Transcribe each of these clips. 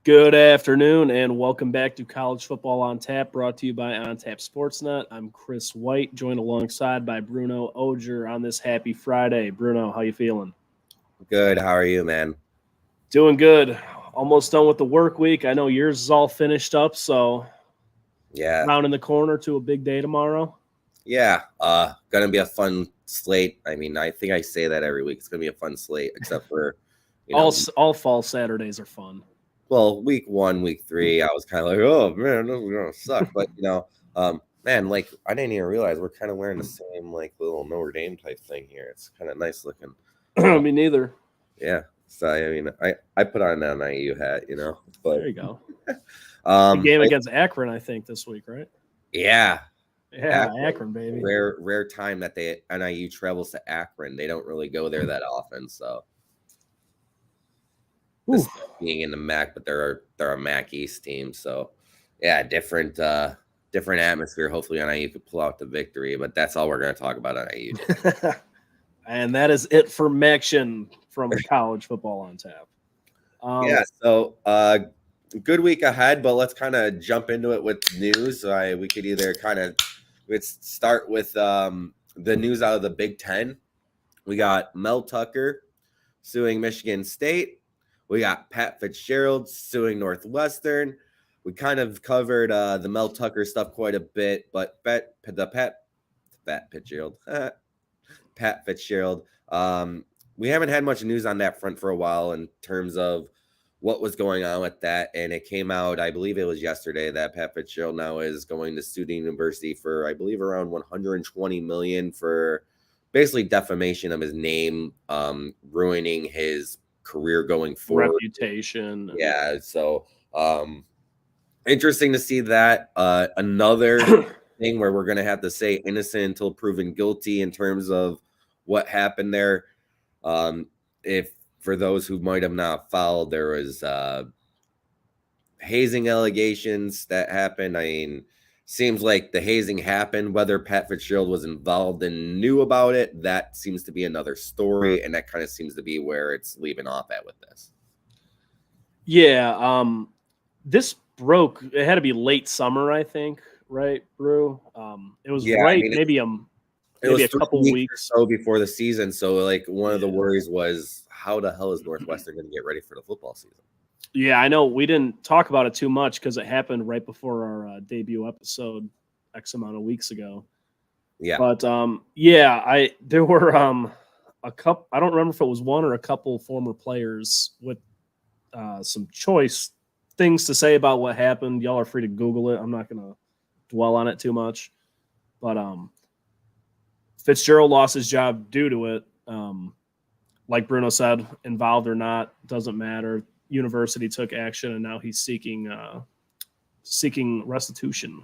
Good afternoon, and welcome back to College Football on Tap, brought to you by On Tap Sportsnet. I'm Chris White, joined alongside by Bruno Oger on this happy Friday. Bruno, how you feeling? Good. How are you, man? Doing good. Almost done with the work week. I know yours is all finished up, so Yeah. round in the corner to a big day tomorrow. Yeah. Gonna be a fun slate. I mean, I think I say that every week. It's gonna be a fun slate, except for, you All know, all fall Saturdays are fun. well, week 1, week 3, I was kind of like, oh man, this is gonna suck. But man, like I didn't even realize we're kind of wearing the same like little Notre Dame type thing here. It's kind of nice looking. Me neither. Yeah. So I mean, I put on an IU hat, but There you go. The game but, against Akron, I think, this week, right? yeah. Yeah, Akron, baby. Rare time that NIU travels to Akron. They don't really go there that often, so this being in the MAC, but they're a MAC East team, so yeah, different atmosphere. Hopefully NIU could pull out the victory, but that's all we're going to talk about NIU. And that is it for Maction from College Football on Tap. Yeah, so good week ahead, but let's kind of jump into it with news. We could either let's start with the news out of the Big Ten. We got Mel Tucker suing Michigan State. We got Pat Fitzgerald suing Northwestern. We kind of covered the Mel Tucker stuff quite a bit, but Pat Fitzgerald, Pat Fitzgerald. We haven't had much news on that front for a while in terms of what was going on with that, and it came out, I believe it was yesterday, that Pat Fitzgerald now is going to sue the university for, I believe, around $120 million for basically defamation of his name, ruining his career going forward, reputation. Yeah, so interesting to see that. Another thing where we're going to have to say innocent until proven guilty in terms of what happened there. If for those who might have not followed, there was hazing allegations that happened. I mean, seems like the hazing happened. Whether Pat Fitzgerald was involved and knew about it, that seems to be another story, and that kind of seems to be where it's leaving off at with this. Yeah, this broke. It had to be late summer, I think, right, Brew? It was maybe a couple weeks or so before the season. So, like, one of the worries was, how the hell is Northwestern going to get ready for the football season? Yeah, I know we didn't talk about it too much because it happened right before our debut episode X amount of weeks ago. Yeah. But there were a couple. I don't remember if it was one or a couple former players with some choice things to say about what happened. Y'all are free to Google it. I'm not going to dwell on it too much. But Fitzgerald lost his job due to it. Like Bruno said, involved or not, doesn't matter. University took action, and now he's seeking restitution.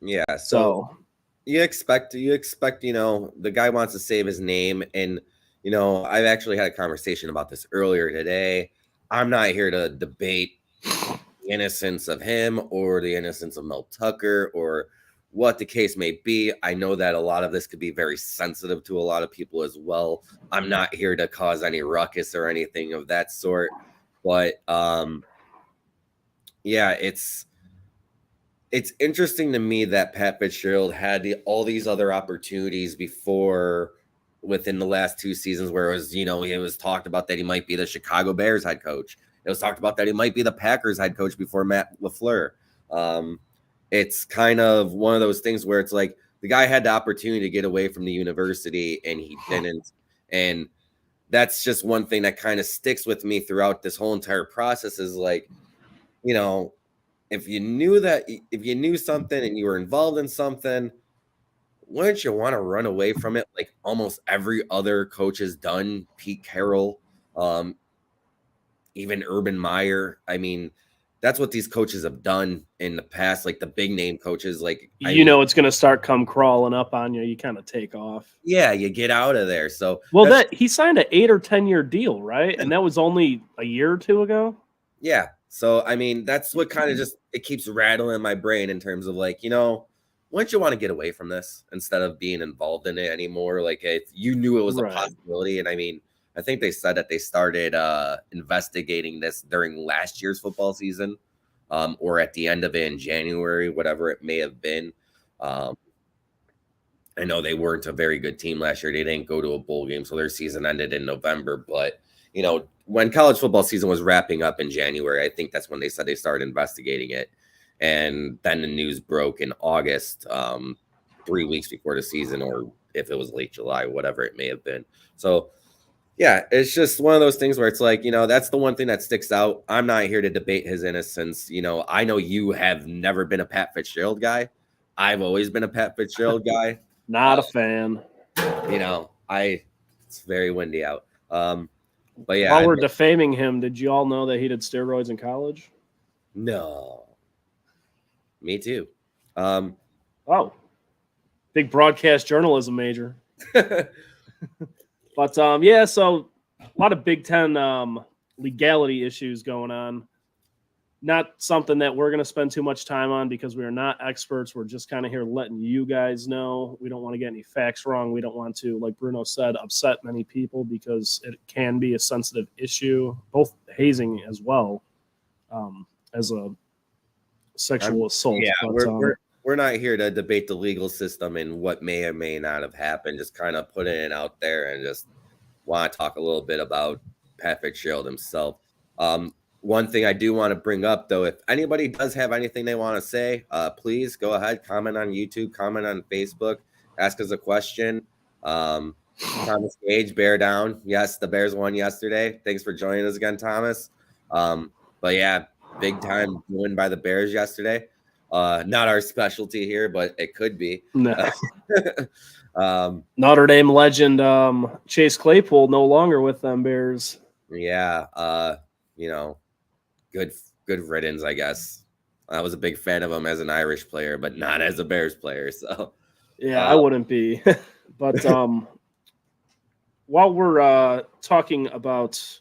Yeah, so you expect the guy wants to save his name, and I've actually had a conversation about this earlier today. I'm not here to debate the innocence of him or the innocence of Mel Tucker or what the case may be. I know that a lot of this could be very sensitive to a lot of people as well. I'm not here to cause any ruckus or anything of that sort. But it's interesting to me that Pat Fitzgerald had all these other opportunities before, within the last 2 seasons, where it was talked about that he might be the Chicago Bears head coach. It was talked about that he might be the Packers head coach before Matt LaFleur. It's kind of one of those things where it's like the guy had the opportunity to get away from the university and he didn't. And that's just one thing that kind of sticks with me throughout this whole entire process is like, if you knew something and you were involved in something, wouldn't you want to run away from it like almost every other coach has done? Pete Carroll, even Urban Meyer. I mean, that's what these coaches have done in the past, like the big name coaches. Like, it's going to start come crawling up on you. You kind of take off. Yeah, you get out of there. So, he signed an 8 or 10 year deal, right? And that was only a year or two ago. Yeah. So, I mean, that's what kind of it keeps rattling my brain in terms of like, wouldn't you want to get away from this instead of being involved in it anymore? Like, if you knew it was a possibility, and I mean, I think they said that they started investigating this during last year's football season, or at the end of it in January, whatever it may have been. I know they weren't a very good team last year. They didn't go to a bowl game, so their season ended in November. But, when college football season was wrapping up in January, I think that's when they said they started investigating it. And then the news broke in August, 3 weeks before the season, or if it was late July, whatever it may have been. So, yeah, it's just one of those things where it's like, that's the one thing that sticks out. I'm not here to debate his innocence. I know you have never been a Pat Fitzgerald guy. I've always been a Pat Fitzgerald guy. Not a fan. It's very windy out. But yeah. While we're defaming him, did you all know that he did steroids in college? No. Me too. Oh. Big broadcast journalism major. But so a lot of Big Ten legality issues going on. Not something that we're going to spend too much time on because we are not experts. We're just kind of here letting you guys know. We don't want to get any facts wrong. We don't want to, like Bruno said, upset many people because it can be a sensitive issue, both hazing as well as a sexual assault. Yeah, we're not here to debate the legal system and what may or may not have happened. Just kind of putting it out there and just want to talk a little bit about Pat Fitzgerald himself. One thing I do want to bring up, though, if anybody does have anything they want to say, please go ahead, comment on YouTube, comment on Facebook, ask us a question. Thomas Gage, bear down. Yes, the Bears won yesterday. Thanks for joining us again, Thomas. But yeah, big time win by the Bears yesterday. Not our specialty here, but it could be. No. Notre Dame legend Chase Claypool no longer with them Bears. Yeah, good riddance, I guess. I was a big fan of him as an Irish player, but not as a Bears player. So yeah, I wouldn't be. But while we're talking about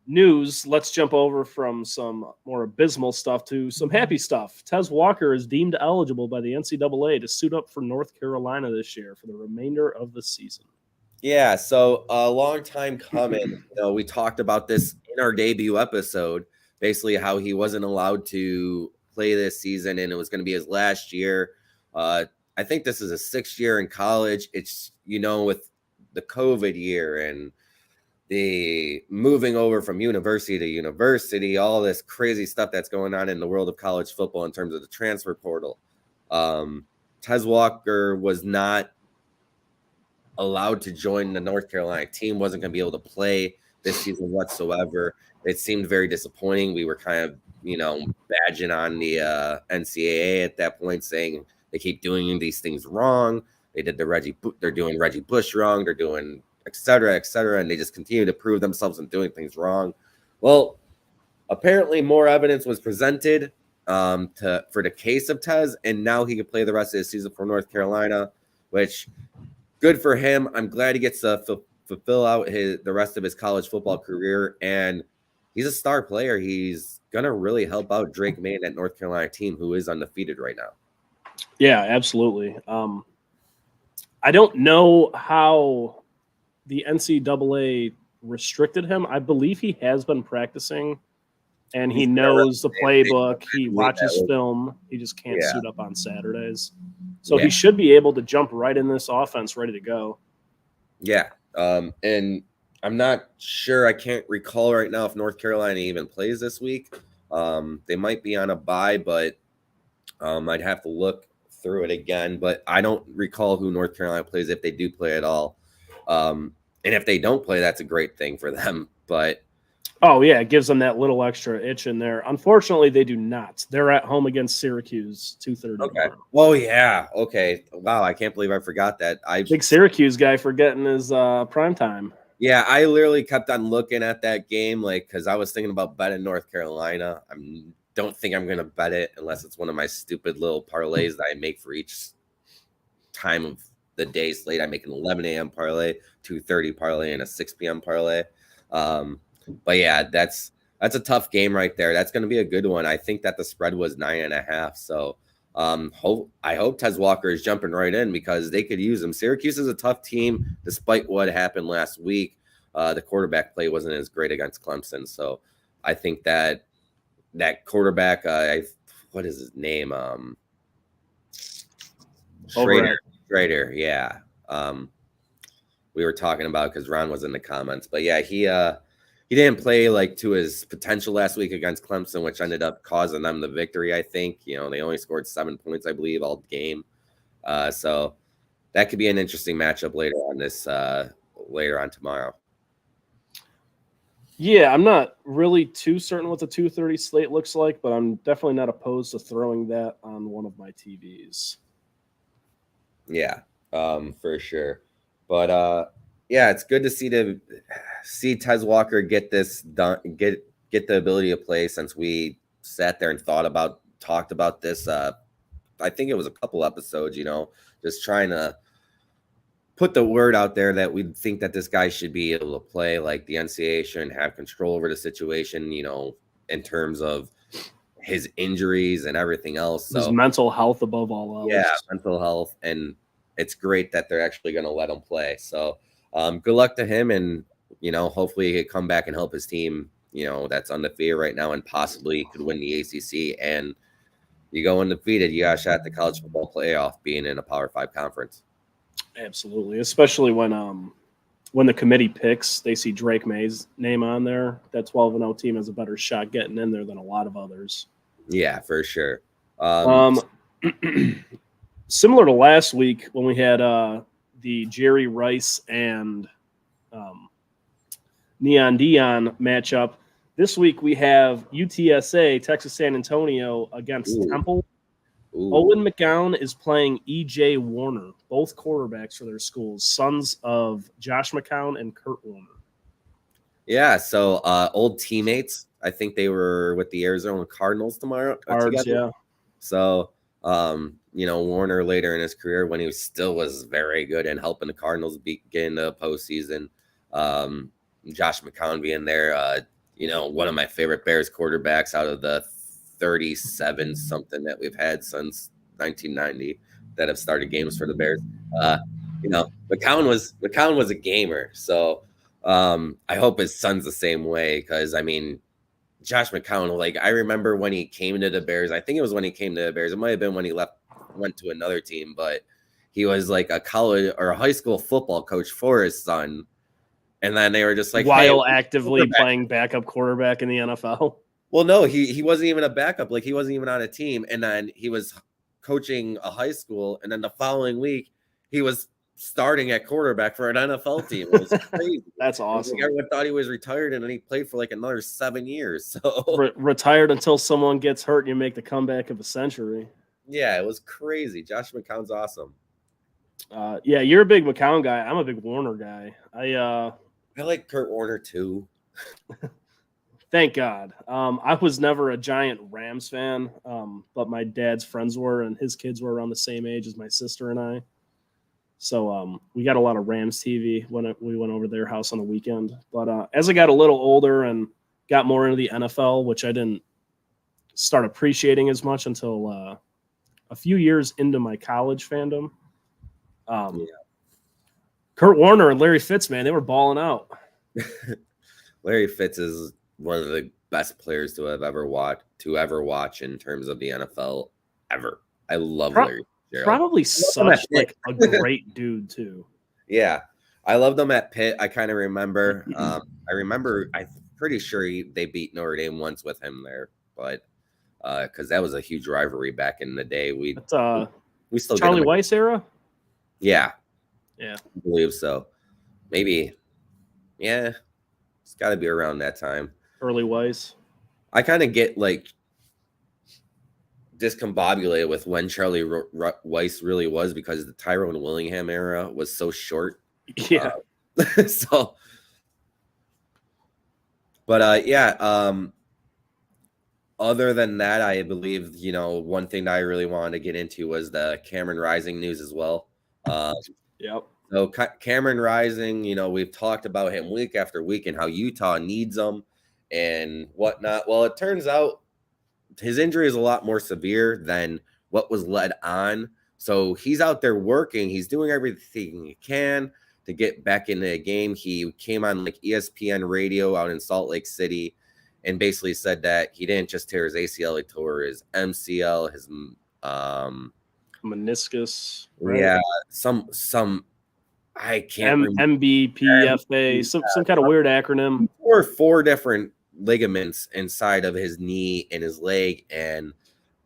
news, let's jump over from some more abysmal stuff to some happy stuff. Tez Walker is deemed eligible by the NCAA to suit up for North Carolina this year for the remainder of the season. Yeah, so a long time coming. We talked about this in our debut episode, basically how he wasn't allowed to play this season and it was going to be his last year. I think this is his 6th year in college. It's, with the COVID year and the moving over from university to university, all this crazy stuff that's going on in the world of college football in terms of the transfer portal. Tez Walker was not allowed to join the North Carolina team, wasn't going to be able to play this season whatsoever. It seemed very disappointing. We were kind of, badging on the NCAA at that point, saying they keep doing these things wrong. They're doing Reggie Bush wrong. They're doing et cetera, and they just continue to prove themselves in doing things wrong. Well, apparently more evidence was presented for the case of Tez, and now he can play the rest of his season for North Carolina, which good for him. I'm glad he gets to fulfill out the rest of his college football career, and he's a star player. He's going to really help out Drake May and that North Carolina team who is undefeated right now. Yeah, absolutely. I don't know how the NCAA restricted him. I believe he has been practicing, and he knows the playbook. He watches film. He just can't suit up on Saturdays. So he should be able to jump right in this offense, ready to go. Yeah. And I'm not sure. I can't recall right now if North Carolina even plays this week. They might be on a bye, but I'd have to look through it again. But I don't recall who North Carolina plays if they do play at all. And if they don't play, that's a great thing for them. But it gives them that little extra itch in there. Unfortunately, they do not. They're at home against Syracuse, 2:30. Okay. Oh yeah. Okay. Wow. I can't believe I forgot that. Big Syracuse guy forgetting his prime time. Yeah, I literally kept on looking at that game, because I was thinking about betting North Carolina. I don't think I'm going to bet it unless it's one of my stupid little parlays that I make for each time of the day slate. I make an 11 a.m. parlay, 2:30 parlay, and a 6 p.m. parlay. But yeah, that's a tough game right there. That's going to be a good one. I think that the spread was 9.5. So I hope Tez Walker is jumping right in because they could use him. Syracuse is a tough team despite what happened last week. the quarterback play wasn't as great against Clemson. So I think that quarterback, what is his name? Schrader. Yeah. We were talking about because Ron was in the comments, but yeah, he didn't play like to his potential last week against Clemson, which ended up causing them the victory. I think, they only scored 7 points, I believe, all game. So that could be an interesting matchup later on tomorrow. Yeah, I'm not really too certain what the 2:30 slate looks like, but I'm definitely not opposed to throwing that on one of my TVs. Yeah, for sure. But yeah, it's good to see Tez Walker get this done, get the ability to play, since we sat there and talked about this. I think it was a couple episodes, just trying to put the word out there that we think that this guy should be able to play. Like, the NCAA shouldn't have control over the situation, in terms of his injuries and everything else. So, his mental health above all else. Yeah, mental health. And it's great that they're actually going to let him play. So good luck to him. And, hopefully he can come back and help his team, that's undefeated right now and possibly could win the ACC. And you go undefeated, you got a shot at the college football playoff being in a Power 5 conference. Absolutely, especially when the committee picks, they see Drake May's name on there. That 12-0 team has a better shot getting in there than a lot of others. Yeah, for sure. Similar to last week when we had the Jerry Rice and Neon Dion matchup, this week we have UTSA, Texas San Antonio, against Temple. Owen McGowan is playing E.J. Warner, both quarterbacks for their schools, sons of Josh McCown and Kurt Warner. Yeah, so old teammates. I think they were with the Arizona Cardinals together. Yeah. So, Warner later in his career, when he still was very good and helping the Cardinals get in the postseason, Josh McCown being there, one of my favorite Bears quarterbacks out of the 37 something that we've had since 1990 that have started games for the Bears. McCown was a gamer. So I hope his son's the same way, because Josh McCown, like, I remember when he came to the Bears. I think it was when he came to the Bears. It might have been when he went to another team, but he was like a college or a high school football coach for his son. And then they were just like, while actively playing backup quarterback in the NFL. Well, no, he wasn't even a backup. Like, he wasn't even on a team. And then he was coaching a high school. And then the following week, he was starting at quarterback for an NFL team. It was crazy. That's awesome. Like, everyone thought he was retired, and then he played for like another 7 years. So retired until someone gets hurt and you make the comeback of a century. Yeah, it was crazy. Josh McCown's awesome. Yeah, you're a big McCown guy. I'm a big Warner guy. I like Kurt Warner too. Thank God. I was never a giant Rams fan, but my dad's friends were, and his kids were around the same age as my sister and I. So we got a lot of Rams TV when we went over to their house on the weekend. But as I got a little older and got more into the NFL, which I didn't start appreciating as much until a few years into my college fandom, Kurt Warner and Larry Fitz, man, they were balling out. Larry Fitz is one of the best players to ever watch in terms of the NFL ever. I love Larry Fitzgerald. Probably such like a great dude too. Yeah, I loved him at Pitt. I kind of remember. I'm pretty sure they beat Notre Dame once with him there, but because that was a huge rivalry back in the day. We still Charlie Weiss era. Yeah, I believe so. Maybe, yeah, it's got to be around that time. Early Weiss. I kind of get like discombobulated with when Charlie Weiss really was, because the Tyrone Willingham era was so short. Yeah. Other than that, I believe, one thing that I really wanted to get into was the Cameron Rising news as well. Yep. So Cameron Rising, we've talked about him week after week and how Utah needs him and whatnot. Well, it turns out his injury is a lot more severe than what was led on. So he's out there working. He's doing everything he can. to get back into the game. He came on like ESPN radio out in Salt Lake City and basically said that he didn't just tear his ACL, he tore his MCL, his meniscus, right? Yeah, some I can't remember. MBPFA, some kind of weird acronym. Four different ligaments inside of his knee and his leg, and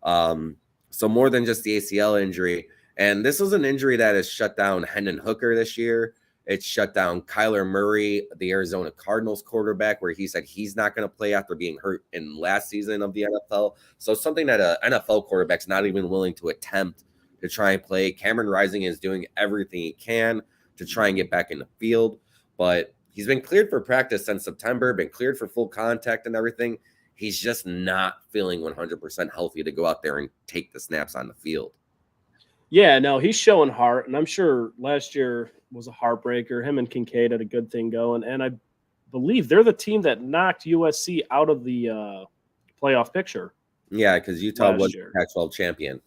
so more than just the ACL injury. And this was an injury that has shut down Hendon Hooker this year. It's shut down Kyler Murray, the Arizona Cardinals quarterback, where he said he's not going to play after being hurt in last season of the NFL. So something that an NFL quarterback's not even willing to attempt to try and play. Cameron Rising is doing everything he can to try and get back in the field, but he's been cleared for practice since September, been cleared for full contact and everything. He's just not feeling 100% healthy to go out there and take the snaps on the field. Yeah, no, he's showing heart, and I'm sure last year was a heartbreaker. Him and Kincaid had a good thing going, and I believe they're the team that knocked USC out of the playoff picture. Yeah, because Utah was the Pac-12 champion.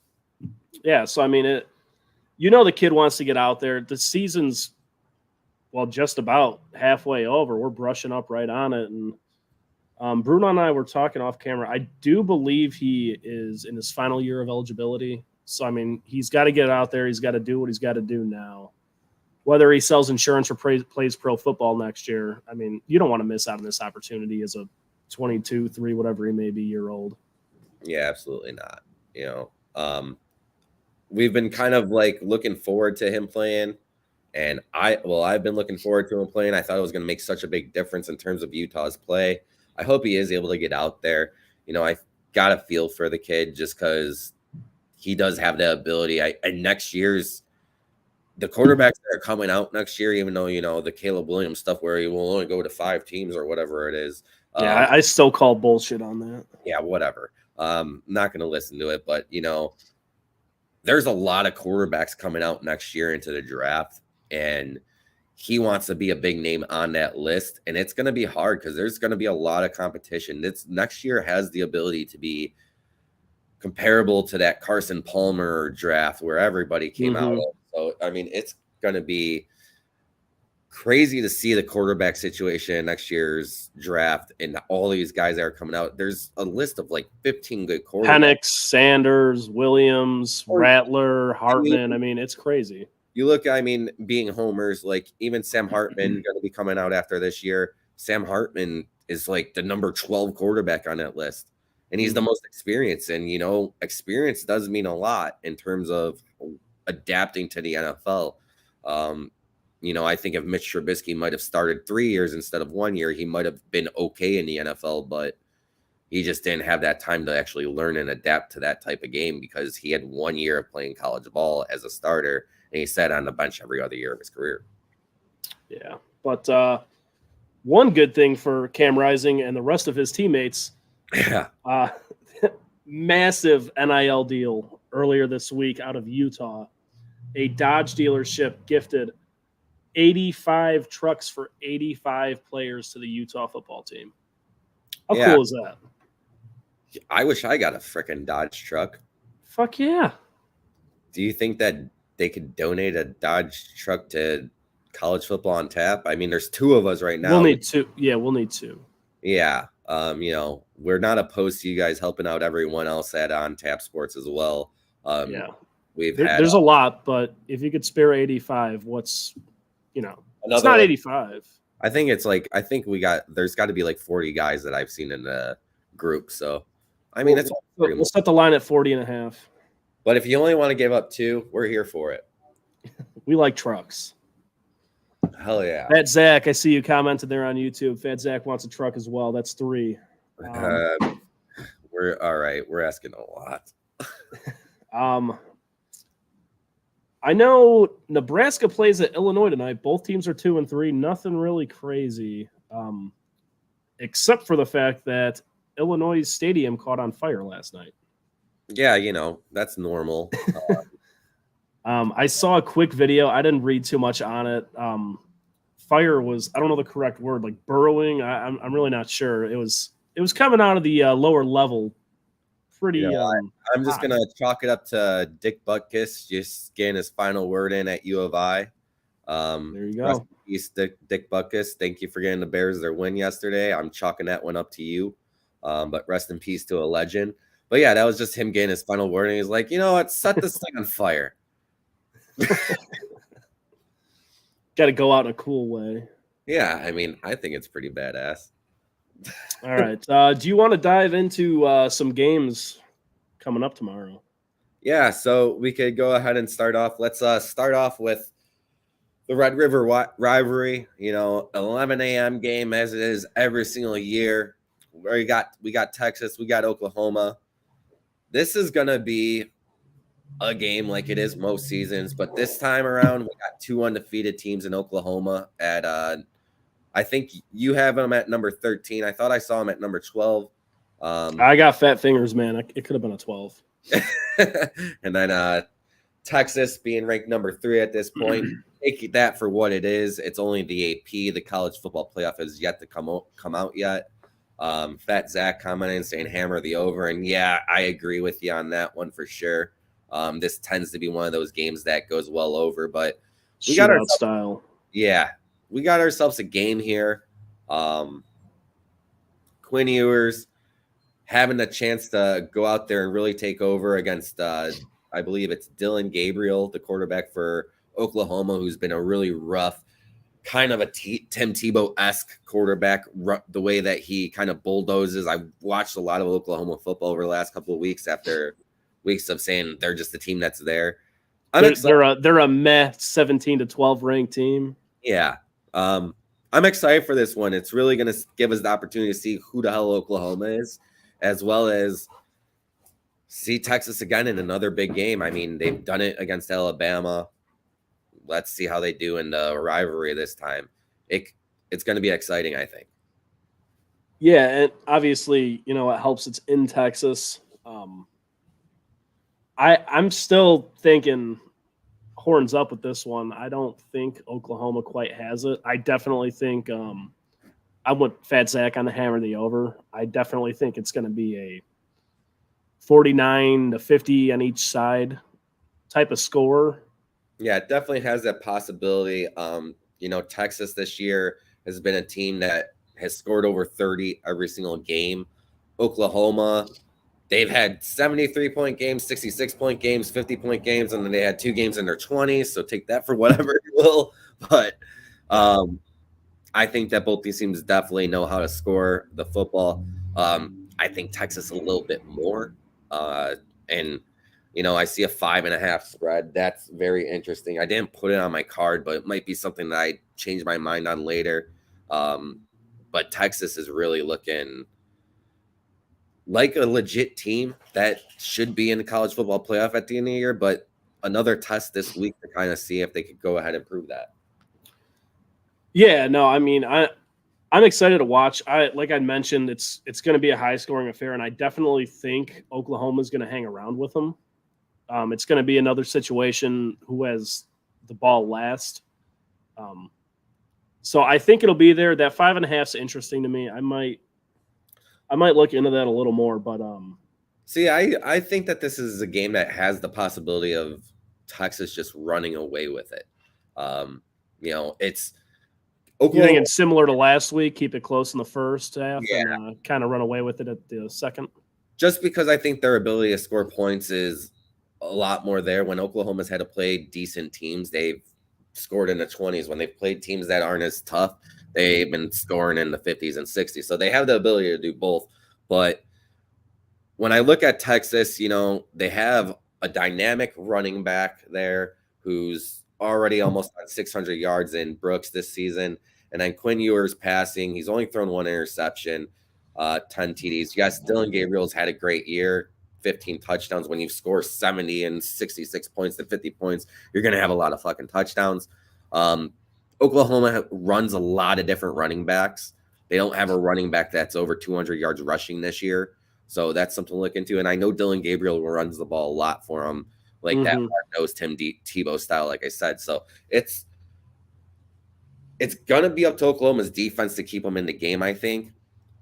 Yeah, so I mean, the kid wants to get out there. The season's, well, just about halfway over. We're brushing up right on it, and Bruno and I were talking off camera. I do believe he is in his final year of eligibility. So, I mean, he's got to get out there. He's got to do what he's got to do now. Whether he sells insurance or plays pro football next year, I mean, you don't want to miss out on this opportunity as a 22, 3, whatever he may be year old. Yeah, absolutely not. We've been kind of like looking forward to him playing. And I've been looking forward to him playing. I thought it was going to make such a big difference in terms of Utah's play. I hope he is able to get out there. I got a feel for the kid just because he does have that ability. And next year's the quarterbacks that are coming out next year, even though, the Caleb Williams stuff where he will only go to 5 teams or whatever it is. Yeah, I still call bullshit on that. Yeah, whatever. Not going to listen to it, but, there's a lot of quarterbacks coming out next year into the draft, and he wants to be a big name on that list. And it's going to be hard because there's going to be a lot of competition. Next year has the ability to be comparable to that Carson Palmer draft where everybody came out of. So, I mean, it's going to be crazy to see the quarterback situation in next year's draft and all these guys that are coming out. There's a list of like 15 good quarterbacks. Penix, Sanders, Williams, Rattler, Hartman. I mean, it's crazy. You look, being homers, like even Sam Hartman going to be coming out after this year. Sam Hartman is like the number 12 quarterback on that list. And he's the most experienced. And, experience does mean a lot in terms of adapting to the NFL. I think if Mitch Trubisky might have started 3 years instead of 1 year, he might have been okay in the NFL, but he just didn't have that time to actually learn and adapt to that type of game because he had 1 year of playing college ball as a starter, and he sat on the bench every other year of his career. Yeah, but one good thing for Cam Rising and the rest of his teammates, massive NIL deal earlier this week out of Utah. A Dodge dealership gifted 85 trucks for 85 players to the Utah football team. How cool is that? I wish I got a freaking Dodge truck. Fuck yeah. Do you think that they could donate a Dodge truck to college football on tap? I mean, there's 2 of us right now. We'll need 2. Yeah, we'll need 2. Yeah. We're not opposed to you guys helping out everyone else at On Tap Sports as well. Yeah. There's a lot, but if you could spare 85, what's it's not 85. I think there's got to be like 40 guys that I've seen in the group. So, we'll set the line at 40 and a half. But if you only want to give up 2, we're here for it. We like trucks. Hell yeah. Fat Zach, I see you commented there on YouTube. Fat Zach wants a truck as well. That's 3. We're all right. We're asking a lot. I know Nebraska plays at Illinois tonight. Both teams are 2 and 3. Nothing really crazy, except for the fact that Illinois Stadium caught on fire last night. Yeah, that's normal. I saw a quick video. I didn't read too much on it. Fire was, I don't know the correct word, like burrowing. I'm really not sure. It was coming out of the lower level. Pretty. I'm just gonna chalk it up to Dick Butkus just getting his final word in at U of I. There you Rest go. in peace, Dick Butkus. Thank you for getting the Bears their win yesterday. I'm chalking that one up to you. But rest in peace to a legend. But yeah, that was just him getting his final word. And he's like, you know what? Set this thing on fire. Got to go out in a cool way. Yeah, I mean, I think it's pretty badass. All right. Do you want to dive into some games coming up tomorrow? Yeah, so we could go ahead and start off. Let's start off with the Red River rivalry. 11 a.m. game as it is every single year. We got Texas, we got Oklahoma. This is gonna be a game like it is most seasons, but this time around we got two undefeated teams in Oklahoma. I think you have them at number 13. I thought I saw them at number 12. I got fat fingers, man. It could have been a 12. And then Texas being ranked number 3 at this point. Take that for what it is. It's only the AP. The college football playoff has yet to come out yet. Fat Zach commenting saying hammer the over. And yeah, I agree with you on that one for sure. This tends to be one of those games that goes well over, but we got our style. Yeah, we got ourselves a game here. Quinn Ewers having the chance to go out there and really take over against, I believe it's Dylan Gabriel, the quarterback for Oklahoma, who's been a really rough, kind of a Tim Tebow-esque quarterback, the way that he kind of bulldozes. I've watched a lot of Oklahoma football over the last couple of weeks after weeks of saying they're just the team that's there. They're a meh 17-12 ranked team. Yeah. I'm excited for this one. It's really going to give us the opportunity to see who the hell Oklahoma is, as well as see Texas again in another big game. I mean, they've done it against Alabama. Let's see how they do in the rivalry this time. It's going to be exciting, I think. Yeah, and obviously, it helps it's in Texas. I'm still thinking horns up with this one. I don't think Oklahoma quite has it. I definitely think I went Fat Zach on the hammer the over. I definitely think it's going to be a 49-50 on each side type of score. Yeah, it definitely has that possibility. Texas this year has been a team that has scored over 30 every single game. Oklahoma, they've had 73-point games, 66-point games, 50-point games, and then they had 2 games in their 20s. So take that for whatever you will. But I think that both these teams definitely know how to score the football. I think Texas a little bit more. And I see a 5.5 spread. That's very interesting. I didn't put it on my card, but it might be something that I change my mind on later. But Texas is really looking like a legit team that should be in the college football playoff at the end of the year, but another test this week to kind of see if they could go ahead and prove that. Yeah, no, I mean, I'm excited to watch. Like I mentioned, it's going to be a high-scoring affair, and I definitely think Oklahoma's going to hang around with them. It's going to be another situation who has the ball last. So I think it'll be there. That 5.5 is interesting to me. I might look into that a little more, but see, I think that this is a game that has the possibility of Texas just running away with it. It's Oklahoma. You think it's similar to last week? Keep it close in the first half, yeah, and kind of run away with it at the second. Just because I think their ability to score points is a lot more there. When Oklahoma's had to play decent teams, they've scored in the 20s. When they've played teams that aren't as tough, they've been scoring in the 50s and 60s. So they have the ability to do both. But when I look at Texas, they have a dynamic running back there who's already almost at 600 yards in Brooks this season. And then Quinn Ewers passing. He's only thrown 1 interception, 10 TDs. Yes, Dylan Gabriel's had a great year, 15 touchdowns. When you score 70 and 66 points to 50 points, you're going to have a lot of fucking touchdowns. Oklahoma runs a lot of different running backs. They don't have a running back that's over 200 yards rushing this year. So that's something to look into. And I know Dylan Gabriel runs the ball a lot for him, like that hard-nosed Tim Tebow style, like I said. So it's going to be up to Oklahoma's defense to keep them in the game, I think,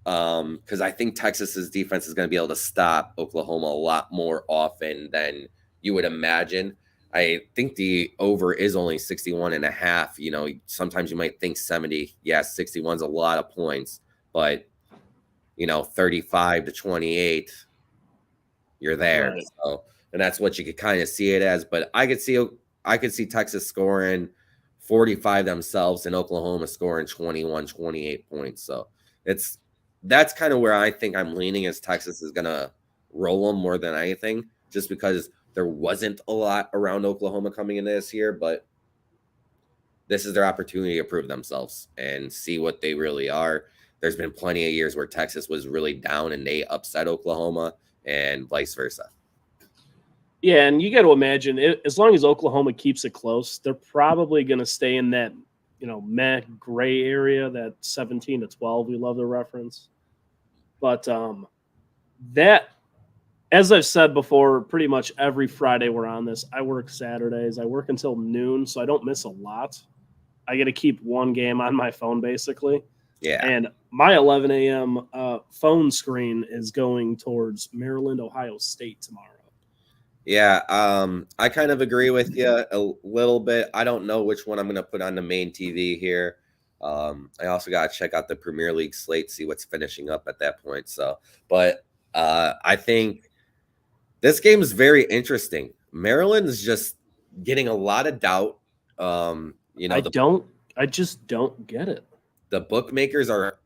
because I think Texas's defense is going to be able to stop Oklahoma a lot more often than you would imagine. I think the over is only 61.5. Sometimes you might think 70. Yes, 61's a lot of points, but 35 to 28, you're there. Right. So, and that's what you could kind of see it as. But I could see Texas scoring 45 themselves and Oklahoma scoring 21, 28 points. So that's kind of where I think I'm leaning, is Texas is gonna roll them more than anything, just because there wasn't a lot around Oklahoma coming into this year, but this is their opportunity to prove themselves and see what they really are. There's been plenty of years where Texas was really down and they upset Oklahoma, and vice versa. Yeah, and you got to imagine, as long as Oklahoma keeps it close, they're probably going to stay in that, meh gray area, that 17 to 12 we love to reference. But that, as I've said before, pretty much every Friday we're on this. I work Saturdays. I work until noon, so I don't miss a lot. I got to keep one game on my phone, basically. Yeah. And my 11 a.m. Phone screen is going towards Maryland, Ohio State tomorrow. Yeah, I kind of agree with you a little bit. I don't know which one I'm going to put on the main TV here. I also got to check out the Premier League slate, see what's finishing up at that point. So, but I think this game is very interesting. Maryland is just getting a lot of doubt. I just don't get it. The bookmakers are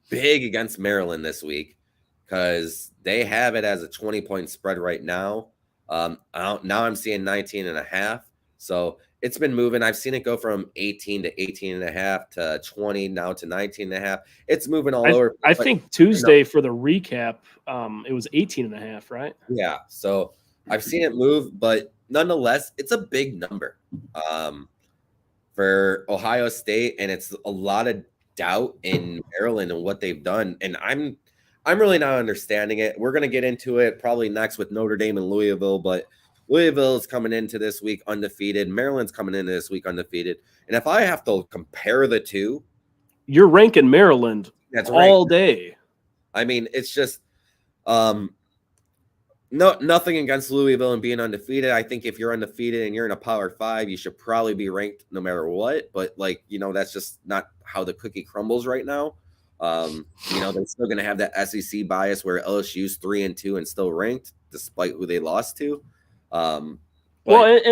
big against Maryland this week because they have it as a 20-point spread right now. Now I'm seeing 19.5. So it's been moving. I've seen it go from 18 to 18.5 to 20, now to 19.5. It's moving all over. I think Tuesday for the recap, it was 18.5, right? Yeah. So I've seen it move, but nonetheless, it's a big number for Ohio State, and it's a lot of doubt in Maryland and what they've done. And I'm really not understanding it. We're going to get into it probably next with Notre Dame and Louisville, but Louisville is coming into this week undefeated. Maryland's coming into this week undefeated. And if I have to compare the two, you're ranking Maryland all day. I mean, it's just nothing against Louisville and being undefeated. I think if you're undefeated and you're in a Power 5, you should probably be ranked no matter what. But that's just not how the cookie crumbles right now. They're still going to have that SEC bias where LSU's 3-2 and still ranked despite who they lost to. And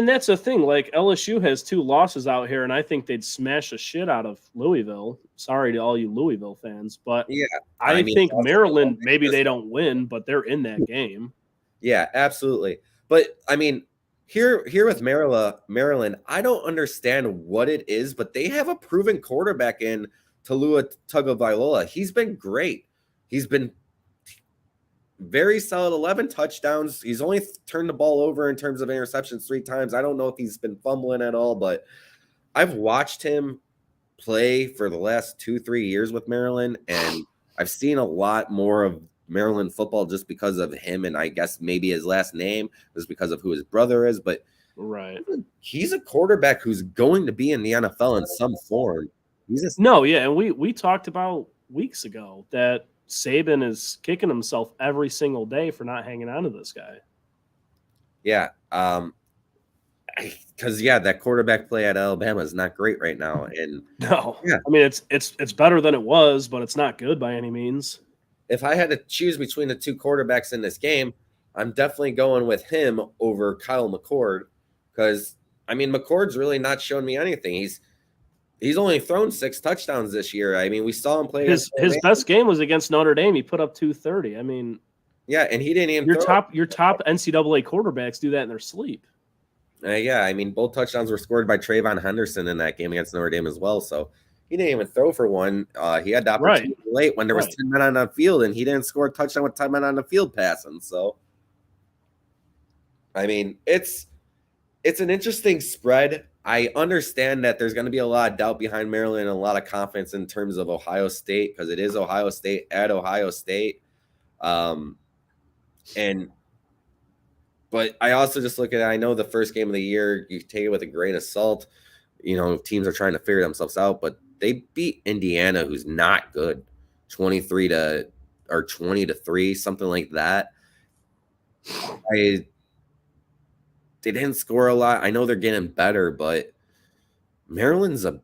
that's the thing. Like, LSU has 2 losses out here, and I think they'd smash the shit out of Louisville. Sorry to all you Louisville fans, but yeah, I think Maryland, maybe they don't win, but they're in that game. Yeah, absolutely. But I mean, here with Maryland, I don't understand what it is, but they have a proven quarterback in Tua Tagovailoa. He's been great. He's been very solid, 11 touchdowns. He's only turned the ball over in terms of interceptions 3 times. I don't know if he's been fumbling at all, but I've watched him play for the last 2-3 years with Maryland, and I've seen a lot more of Maryland football just because of him, and I guess maybe his last name is because of who his brother is, but right, he's a quarterback who's going to be in the NFL in some form. And we talked about weeks ago that Saban is kicking himself every single day for not hanging on to this guy. Yeah, because that quarterback play at Alabama is not great right now, and I mean it's better than it was, but it's not good by any means. If I had to choose between the 2 quarterbacks in this game, I'm definitely going with him over Kyle McCord, because I mean McCord's really not shown me anything. He's only thrown 6 touchdowns this year. I mean, we saw him play. His best game was against Notre Dame. He put up 230. I mean, yeah, and he didn't even your top NCAA quarterbacks do that in their sleep. Yeah, I mean, both touchdowns were scored by Trayvon Henderson in that game against Notre Dame as well. So he didn't even throw for one. He had the opportunity late when there was 10 men on the field, and he didn't score a touchdown with 10 men on the field passing. So, I mean, it's an interesting spread. I understand that there's going to be a lot of doubt behind Maryland and a lot of confidence in terms of Ohio State, because it is Ohio State at Ohio State. But I also just look at it. I know the first game of the year, you take it with a grain of salt. Teams are trying to figure themselves out, but they beat Indiana, who's not good, 20-3, something like that. they didn't score a lot. I know they're getting better, but Maryland's a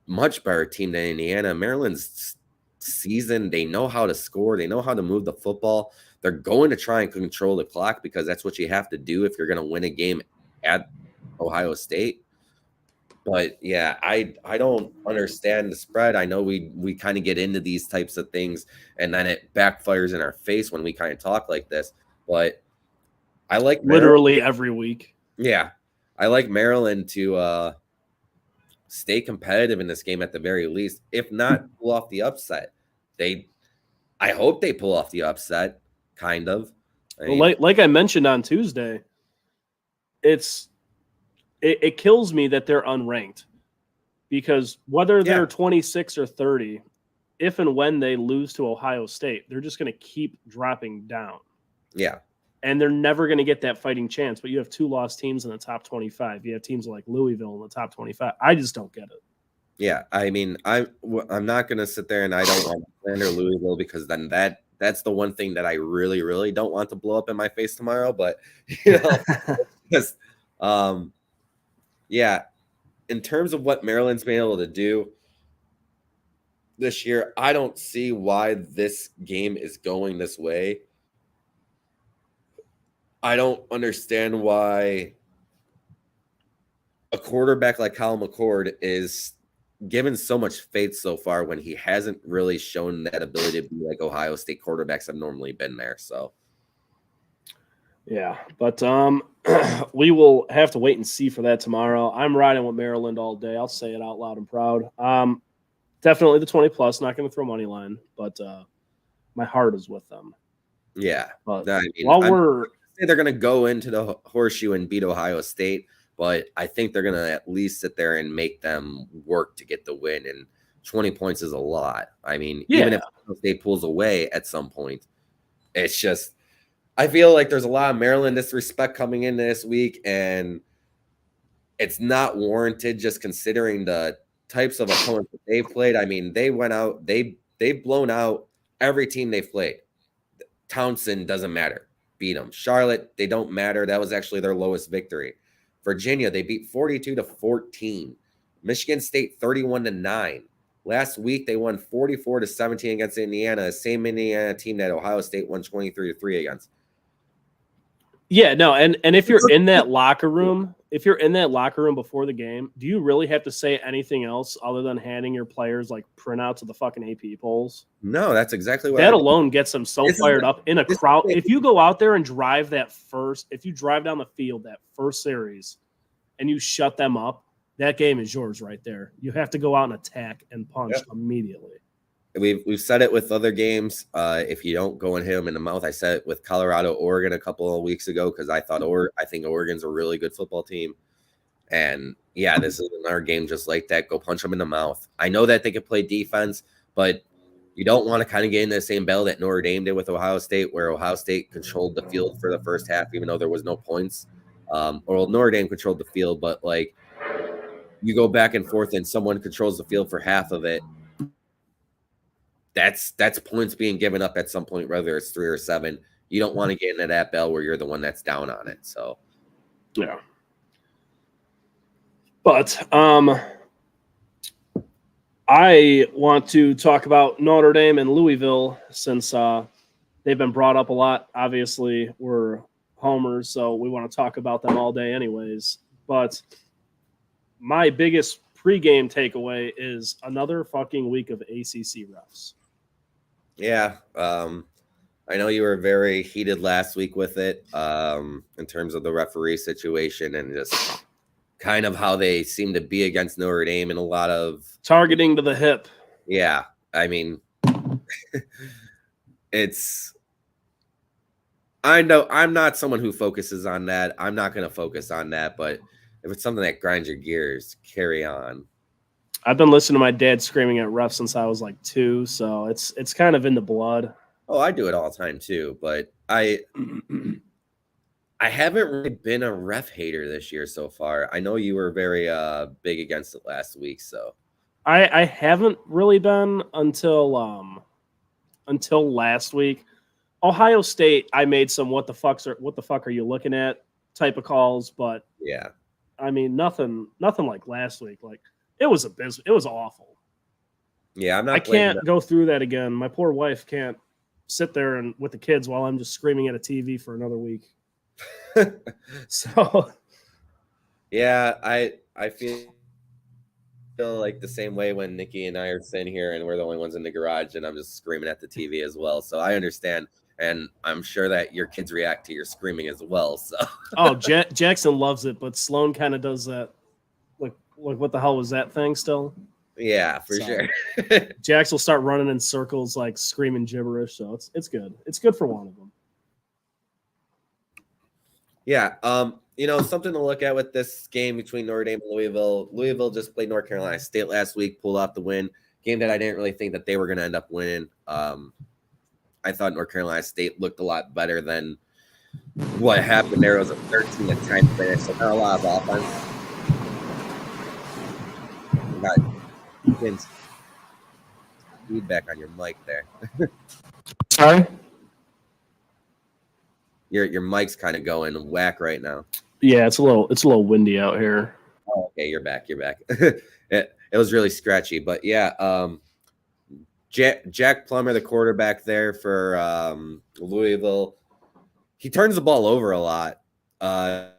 much better team than Indiana. Maryland's seasoned. They know how to score. They know how to move the football. They're going to try and control the clock because that's what you have to do if you're going to win a game at Ohio State. But yeah, I don't understand the spread. I know we kind of get into these types of things and then it backfires in our face when we kind of talk like this. But I like literally every week. Yeah. I like Maryland to stay competitive in this game at the very least. If not, pull off the upset. I hope they pull off the upset, kind of. Like I mentioned on Tuesday, it kills me that they're unranked because whether they're 26 or 30, if and when they lose to Ohio State, they're just going to keep dropping down. Yeah. And they're never going to get that fighting chance. But you have 2 lost teams in the top 25. You have teams like Louisville in the top 25. I just don't get it. Yeah. I mean, I'm not going to sit there and I don't want to slander Louisville because then that's the one thing that I really, really don't want to blow up in my face tomorrow. But, because, yeah, in terms of what Maryland's been able to do this year, I don't see why this game is going this way. I don't understand why a quarterback like Kyle McCord is given so much faith so far when he hasn't really shown that ability to be like Ohio State quarterbacks have normally been there. So, yeah, but we will have to wait and see for that tomorrow. I'm riding with Maryland all day. I'll say it out loud and proud. Definitely the 20+. Not going to throw money line, but my heart is with them. Yeah, but I mean, they're going to go into the horseshoe and beat Ohio State, but I think they're going to at least sit there and make them work to get the win. And 20 points is a lot. I mean, even if Ohio State pulls away at some point, it's just, I feel like there's a lot of Maryland disrespect coming in this week, and it's not warranted just considering the types of opponents that they've played. I mean, they went out, they've blown out every team they've played. Townsend doesn't matter. Beat them. Charlotte, they don't matter. That was actually their lowest victory. Virginia, they beat 42-14. Michigan State 31-9. Last week they won 44-17 against Indiana, the same Indiana team that Ohio State won 23-3 against. Yeah, no, and if you're in that locker room, before the game, do you really have to say anything else other than handing your players like printouts of the fucking AP polls? No, that's exactly what that alone gets them so fired up in a crowd. If you go out there and drive if you drive down the field that first series and you shut them up, that game is yours right there. You have to go out and attack and punch immediately. We've said it with other games. If you don't go and hit them in the mouth, I said it with Colorado, Oregon a couple of weeks ago because I think Oregon's a really good football team. And yeah, this is another game just like that. Go punch them in the mouth. I know that they can play defense, but you don't want to kind of get in the same battle that Notre Dame did with Ohio State, where Ohio State controlled the field for the first half, even though there was no points. Or Notre Dame controlled the field, but like you go back and forth and someone controls the field for half of it. That's points being given up at some point, whether it's 3 or 7. You don't want to get into that bell where you're the one that's down on it. So, yeah. But I want to talk about Notre Dame and Louisville since they've been brought up a lot. Obviously, we're homers, so we want to talk about them all day anyways. But my biggest pregame takeaway is another fucking week of ACC refs. Yeah, I know you were very heated last week with it in terms of the referee situation and just kind of how they seem to be against Notre Dame and a lot of targeting to the hip. Yeah, I mean, I know I'm not someone who focuses on that. I'm not going to focus on that, but if it's something that grinds your gears, carry on. I've been listening to my dad screaming at refs since I was like 2, so it's kind of in the blood. Oh, I do it all the time too, but I haven't really been a ref hater this year so far. I know you were very big against it last week, so I haven't really been until last week. Ohio State, I made some what the fuck are you looking at type of calls, but yeah. I mean, nothing like last week. Like it was it was awful. Yeah, I'm not. I can't go through that again. My poor wife can't sit there and with the kids while I'm just screaming at a TV for another week. So, yeah, I feel like the same way when Nikki and I are sitting here and we're the only ones in the garage and I'm just screaming at the TV as well. So I understand, and I'm sure that your kids react to your screaming as well. So Jackson loves it, but Sloan kind of does that. Like what the hell was that thing still? Yeah, for sure. Jax will start running in circles, like screaming gibberish. So it's good. It's good for one of them. Yeah. Something to look at with this game between Notre Dame and Louisville. Louisville just played North Carolina State last week, pulled off the win. Game that I didn't really think that they were going to end up winning. I thought North Carolina State looked a lot better than what happened there. It was a 13-10 finish, so not a lot of offense. Got feedback on your mic there. Sorry? Your mic's kind of going whack right now. Yeah, it's a little windy out here. Oh, okay, you're back. It was really scratchy, but yeah, Jack Plummer, the quarterback there for Louisville, he turns the ball over a lot. The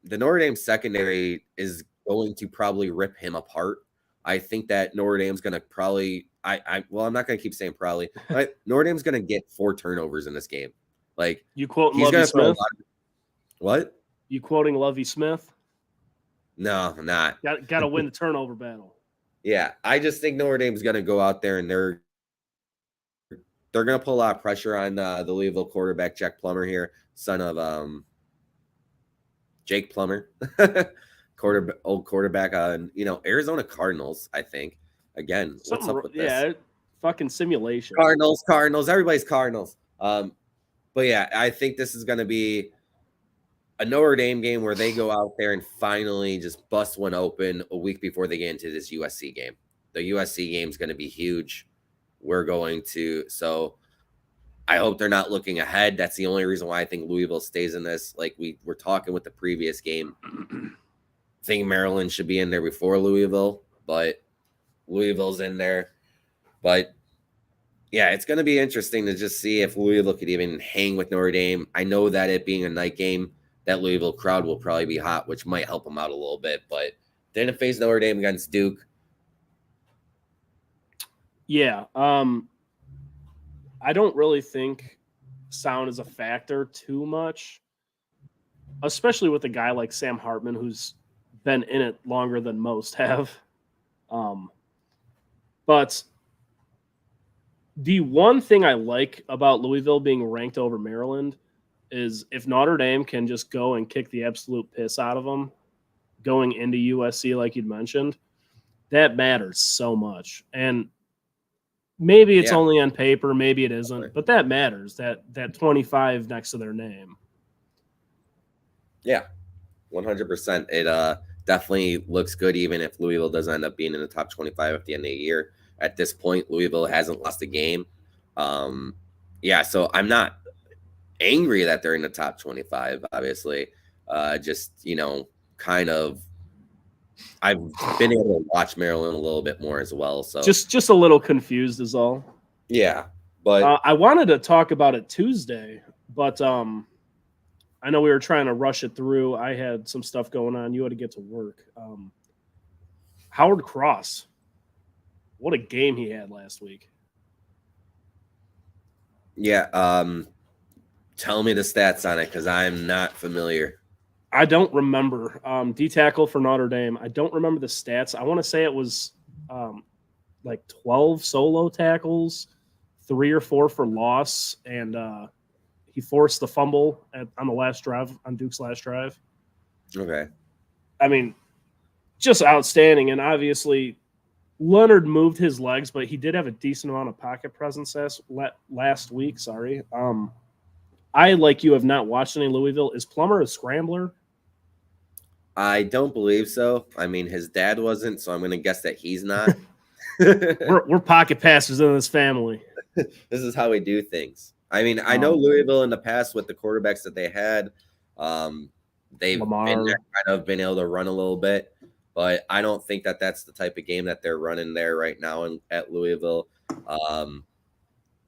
Notre Dame secondary is going to probably rip him apart. I think that Notre Dame's going to probably I'm not going to keep saying probably. But Notre Dame's going to get 4 turnovers in this game. Like you quoting he's Lovie Smith? What? You quoting Lovie Smith? No, I'm not. Got to win the turnover battle. Yeah, I just think Notre Dame's going to go out there and they're going to put a lot of pressure on the Louisville quarterback, Jack Plummer here, son of Jake Plummer, old quarterback on Arizona Cardinals. I think again, what's up with this? Yeah, fucking simulation. Cardinals. Everybody's Cardinals. But yeah, I think this is going to be a Notre Dame game where they go out there and finally just bust one open a week before they get into this USC game. The USC game is going to be huge. So I hope they're not looking ahead. That's the only reason why I think Louisville stays in this. Like we were talking with the previous game. I think Maryland should be in there before Louisville, but Louisville's in there. But yeah, it's going to be interesting to just see if Louisville could even hang with Notre Dame. I know that it being a night game, that Louisville crowd will probably be hot, which might help them out a little bit. But they didn't face Notre Dame against Duke. Yeah. I don't really think sound is a factor too much, especially with a guy like Sam Hartman, who's been in it longer than most have. But the one thing I like about Louisville being ranked over Maryland is if Notre Dame can just go and kick the absolute piss out of them going into USC, like you'd mentioned, that matters so much. And maybe it's only on paper, maybe it isn't, but that matters, that 25 next to their name. Yeah, 100%. It definitely looks good, even if Louisville doesn't end up being in the top 25 at the end of the year. At this point, Louisville hasn't lost a game. So I'm not angry that they're in the top 25, obviously. Kind of I've been able to watch Maryland a little bit more as well. So just a little confused is all. Yeah. But I wanted to talk about it Tuesday, but I know we were trying to rush it through. I had some stuff going on. You had to get to work. Howard Cross. What a game he had last week. Yeah. Tell me the stats on it because I'm not familiar. I don't remember. D tackle for Notre Dame. I don't remember the stats. I want to say it was like 12 solo tackles, 3 or 4 for loss, and he forced the fumble on the last drive, on Duke's last drive. Okay. I mean, just outstanding. And obviously, Leonard moved his legs, but he did have a decent amount of pocket presence last week. Sorry. I, like you, have not watched any Louisville. Is Plummer a scrambler? I don't believe so. I mean, his dad wasn't, so I'm going to guess that he's not. We're pocket passers in this family. This is how we do things. I mean, I know Louisville in the past with the quarterbacks that they had, They've Lamar. been able to run a little bit, but I don't think that that's the type of game that they're running there right now at Louisville.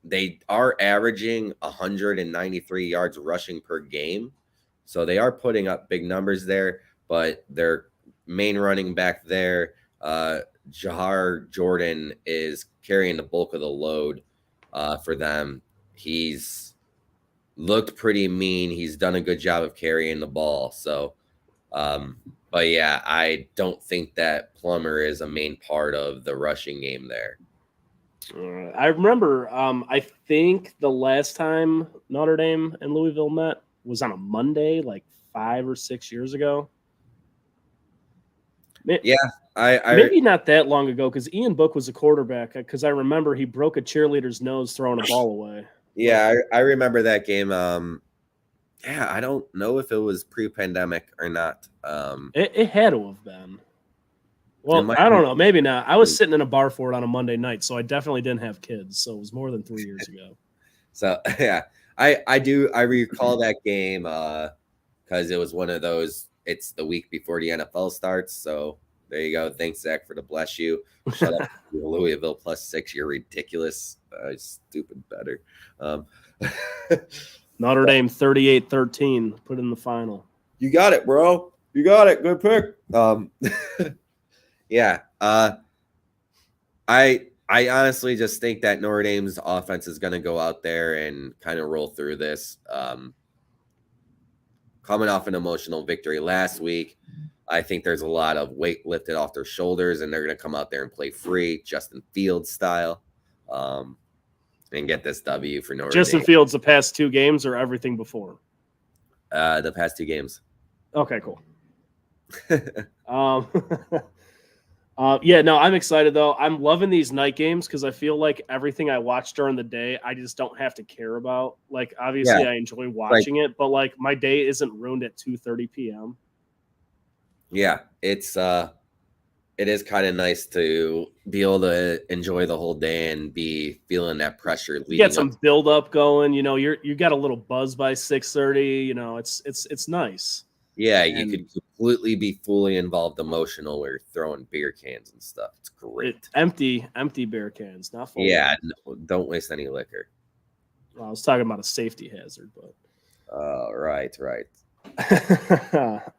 They are averaging 193 yards rushing per game, so they are putting up big numbers there. But their main running back there, Jahar Jordan, is carrying the bulk of the load for them. He's looked pretty mean. He's done a good job of carrying the ball. So, but yeah, I don't think that Plummer is a main part of the rushing game there. I remember, I think the last time Notre Dame and Louisville met was on a Monday, like 5 or 6 years ago. Yeah, maybe not that long ago because Ian Book was a quarterback. Because I remember he broke a cheerleader's nose throwing a ball away. Yeah, I remember that game. Yeah, I don't know if it was pre-pandemic or not. It had to have been. Well, I don't know. Maybe not. I was sitting in a bar for it on a Monday night, so I definitely didn't have kids. So it was more than 3 years ago. So yeah, I recall that game because it was one of those. It's the week before the NFL starts, so there you go. Thanks, Zach, for the bless you. Shut up, Louisville +6. You're ridiculous. Stupid better. Notre Dame 38-13 put in the final. You got it, bro. You got it. Good pick. Yeah. I honestly just think that Notre Dame's offense is going to go out there and kind of roll through this. Coming off an emotional victory last week, I think there's a lot of weight lifted off their shoulders, and they're going to come out there and play free, Justin Fields style, and get this W for Notre Dame. Justin Fields the past 2 games or everything before? The past 2 games. Okay, cool. Yeah, no, I'm excited though. I'm loving these night games because I feel like everything I watch during the day, I just don't have to care about. Like, obviously, I enjoy watching it, but like my day isn't ruined at 2:30 p.m. Yeah, it is kind of nice to be able to enjoy the whole day and be feeling that pressure. You get some build up going. You know, you got a little buzz by 6:30. You know, it's nice. Yeah, you could completely be fully involved emotional where you're throwing beer cans and stuff. It's great. Empty beer cans, not full. Yeah, no, don't waste any liquor. Well, I was talking about a safety hazard, but. Right.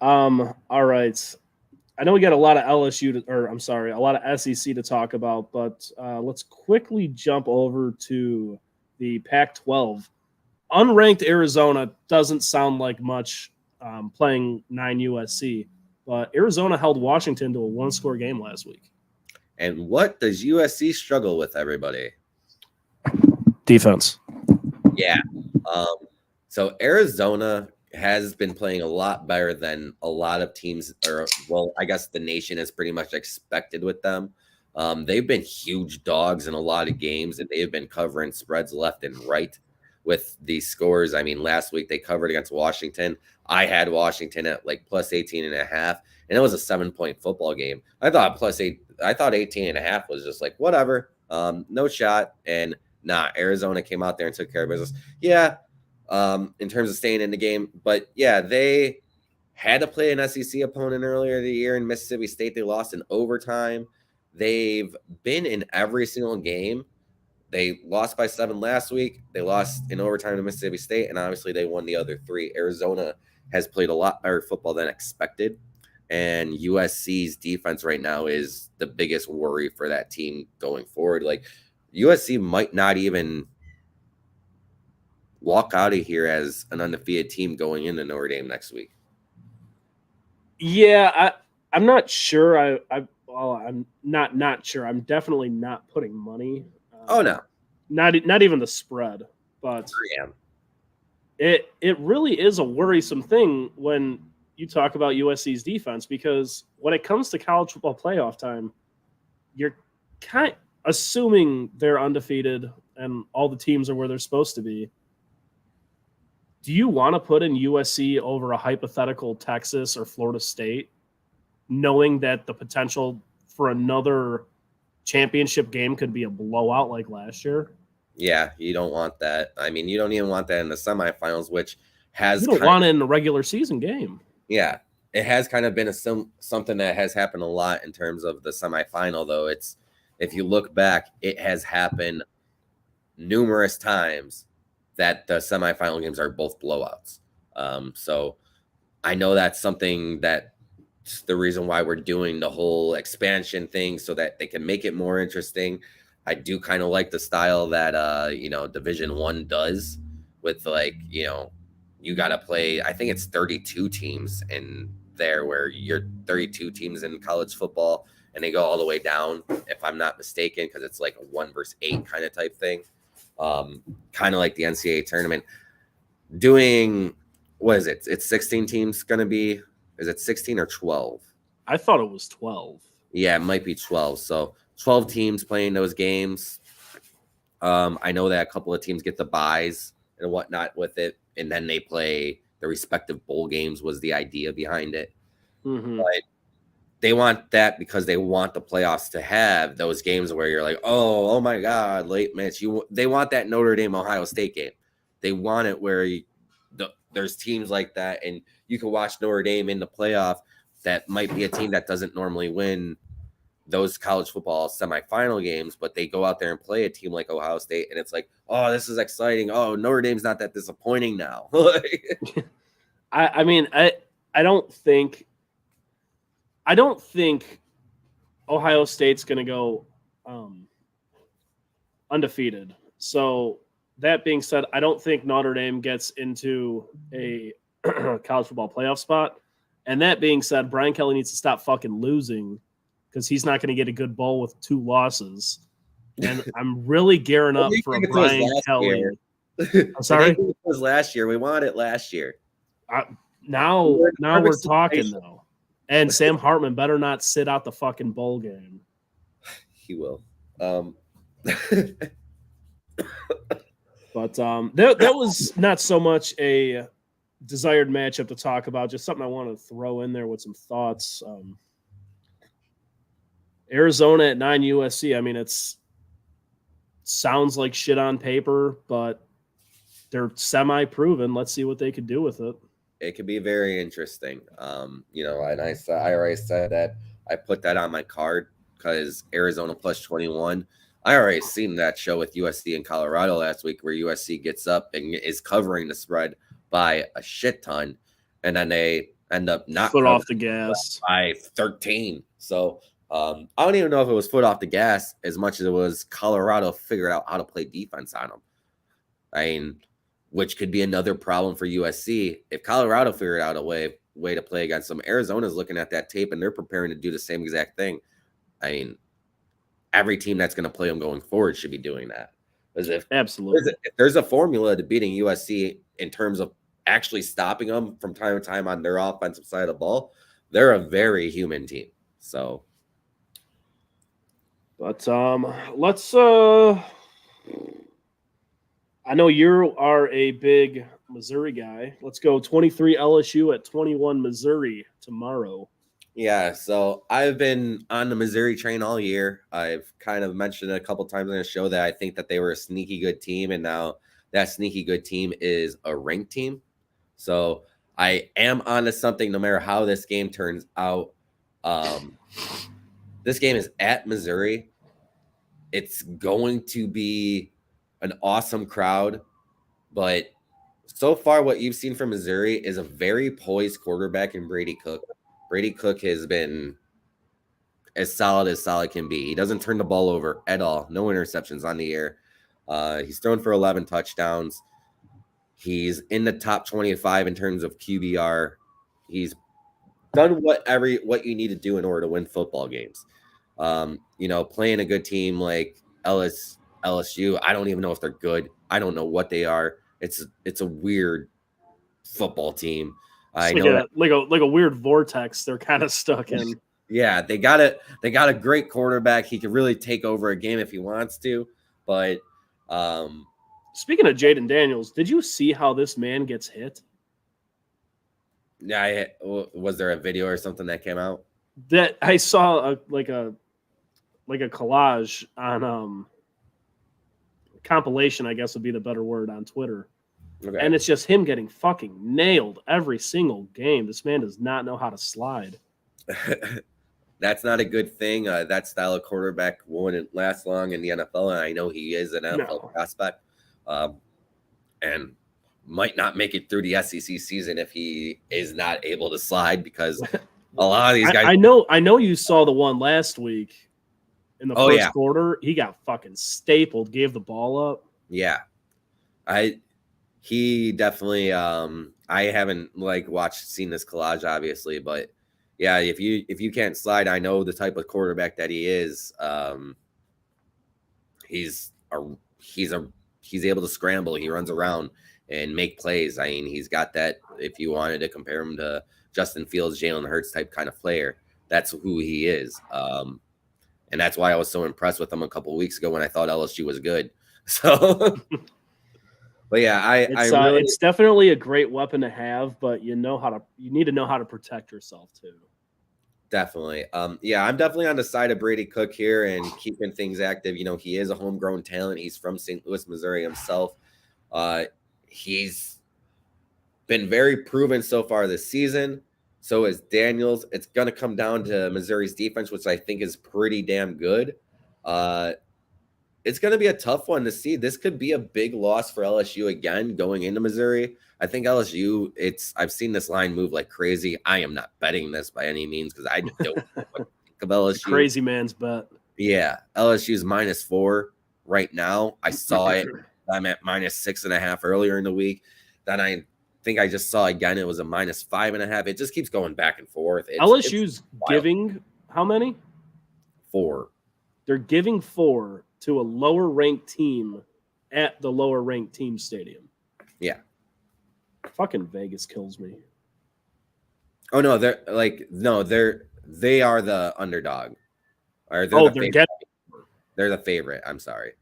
All right. I know we got a lot of a lot of SEC to talk about, but let's quickly jump over to the Pac-12. Unranked Arizona doesn't sound like much. Playing 9 USC, but Arizona held Washington to a 1-score game last week. And what does USC struggle with, everybody? Defense. Yeah. So Arizona has been playing a lot better than a lot of teams, I guess the nation has pretty much expected with them. They've been huge dogs in a lot of games, and they've been covering spreads left and right with these scores. I mean, last week they covered against Washington. I had Washington at like +18.5, and it was a 7-point football game. I thought 18.5 was just like, whatever, no shot. And Arizona came out there and took care of business. Yeah, in terms of staying in the game. But yeah, they had to play an SEC opponent earlier in the year in Mississippi State. They lost in overtime. They've been in every single game. They lost by 7 last week. They lost in overtime to Mississippi State, and obviously they won the other 3. Arizona has played a lot better football than expected, and USC's defense right now is the biggest worry for that team going forward. Like, USC might not even walk out of here as an undefeated team going into Notre Dame next week. Yeah, I'm not sure. I'm not sure. I'm definitely not putting money. Oh no, not even the spread. But it really is a worrisome thing when you talk about USC's defense, because when it comes to college football playoff time, you're kind of assuming they're undefeated and all the teams are where they're supposed to be. Do you want to put in USC over a hypothetical Texas or Florida State, knowing that the potential for another championship game could be a blowout like last year? Yeah, you don't want that. I mean, you don't even want that in the semifinals, which has you don't want it in a regular season game. Yeah, it has kind of been something that has happened a lot in terms of the semifinal, though. If you look back, it has happened numerous times that the semifinal games are both blowouts. So I know that's something that's the reason why we're doing the whole expansion thing so that they can make it more interesting. I do kind of like the style that Division I does with you got to play, I think it's 32 teams in there where you're 32 teams in college football and they go all the way down, if I'm not mistaken, because it's like a 1 versus 8 kind of type thing. Kind of like the NCAA tournament. Doing, what is it? It's 16 teams going to be. Is it 16 or 12? I thought it was 12. Yeah, it might be 12. So 12 teams playing those games. I know that a couple of teams get the buys and whatnot with it, and then they play the respective bowl games was the idea behind it. Mm-hmm. But they want that because they want the playoffs to have those games where you're like, oh my God, late match. They want that Notre Dame Ohio State game. They want it where there's teams like that, and you can watch Notre Dame in the playoff. That might be a team that doesn't normally win those college football semifinal games, but they go out there and play a team like Ohio State, and it's like, oh, this is exciting. Oh, Notre Dame's not that disappointing now. I mean, I don't think Ohio State's going to go undefeated. So that being said, I don't think Notre Dame gets into a college football playoff spot. And that being said, Brian Kelly needs to stop fucking losing because he's not going to get a good bowl with 2 losses. And I'm really gearing up for a Brian Kelly. I'm sorry? It was last year. We wanted it last year. Now we're talking, though. And Sam Hartman better not sit out the fucking bowl game. He will. But that was not so much a desired matchup to talk about, just something I want to throw in there with some thoughts. Arizona at 9 USC. I mean, it's sounds like shit on paper, but they're semi-proven. Let's see what they could do with it. It could be very interesting. And I already said that I put that on my card because Arizona plus 21. I already seen that show with USC and Colorado last week where USC gets up and is covering the spread by a shit ton, and then they end up not foot off the gas by 13. So I don't even know if it was foot off the gas as much as it was Colorado figured out how to play defense on them. I mean, which could be another problem for USC if Colorado figured out a way to play against them. Arizona's looking at that tape and they're preparing to do the same exact thing. I mean, every team that's going to play them going forward should be doing that. Absolutely. If there's a formula to beating USC in terms of actually stopping them from time to time on their offensive side of the ball, they're a very human team. So, but let's. I know you are a big Missouri guy. Let's go 23 LSU at 21 Missouri tomorrow. Yeah, so I've been on the Missouri train all year. I've kind of mentioned it a couple times on the show that I think that they were a sneaky good team, and now that sneaky good team is a ranked team. So I am onto something no matter how this game turns out. This game is at Missouri. It's going to be an awesome crowd, but so far what you've seen from Missouri is a very poised quarterback in Brady Cook. Brady Cook has been as solid can be. He doesn't turn the ball over at all. No interceptions on the air. He's thrown for 11 touchdowns. He's in the top 25 in terms of QBR. He's done what you need to do in order to win football games. Playing a good team like LSU, I don't even know if they're good. I don't know what they are. It's a weird football team. I know like a weird vortex they're kind of stuck in. Yeah, they got a great quarterback. He can really take over a game if he wants to. But speaking of Jaden Daniels, did you see how this man gets hit? Yeah, was there a video or something that came out? That I saw a collage on compilation, I guess would be the better word, on Twitter. Okay. And it's just him getting fucking nailed every single game. This man does not know how to slide. That's not a good thing. That style of quarterback won't last long in the NFL, and I know he is an NFL prospect, and might not make it through the SEC season if he is not able to slide, because a lot of these guys. I know you saw the one last week in the first quarter. He got fucking stapled, gave the ball up. Yeah, he definitely. I haven't seen this collage, obviously, but. Yeah, if you can't slide, I know the type of quarterback that he is. He's able to scramble. He runs around and make plays. I mean, he's got that. If you wanted to compare him to Justin Fields, Jalen Hurts type kind of player, that's who he is. And that's why I was so impressed with him a couple of weeks ago when I thought LSU was good. So. But yeah, it's definitely a great weapon to have, but you need to know how to protect yourself too. Definitely. Yeah, I'm definitely on the side of Brady Cook here and keeping things active. He is a homegrown talent. He's from St. Louis, Missouri himself. He's been very proven so far this season. So is Daniels. It's going to come down to Missouri's defense, which I think is pretty damn good. It's going to be a tough one to see. This could be a big loss for LSU again going into Missouri. I think LSU, I've seen this line move like crazy. I am not betting this by any means because I don't know what to think of LSU. Crazy man's bet. Yeah, LSU's -4 right now. I saw it. I'm at -6.5 earlier in the week. Then I think I just saw again it was a -5.5. It just keeps going back and forth. LSU's giving how many? 4. They're giving 4 to a lower ranked team at the lower ranked team stadium. Yeah. Fucking Vegas kills me. Oh no, they are the underdog. Or they're the favorite. I'm sorry.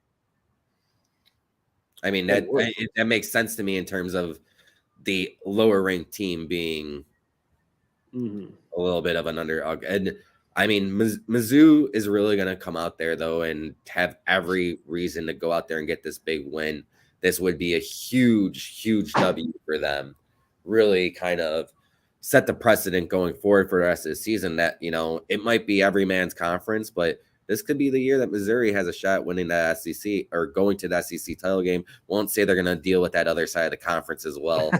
I mean that makes sense to me in terms of the lower ranked team being a little bit of an underdog. And I mean, Mizzou is really going to come out there, though, and have every reason to go out there and get this big win. This would be a huge, huge W for them. Really kind of set the precedent going forward for the rest of the season that, it might be every man's conference, but this could be the year that Missouri has a shot at winning the SEC or going to the SEC title game. Won't say they're going to deal with that other side of the conference as well.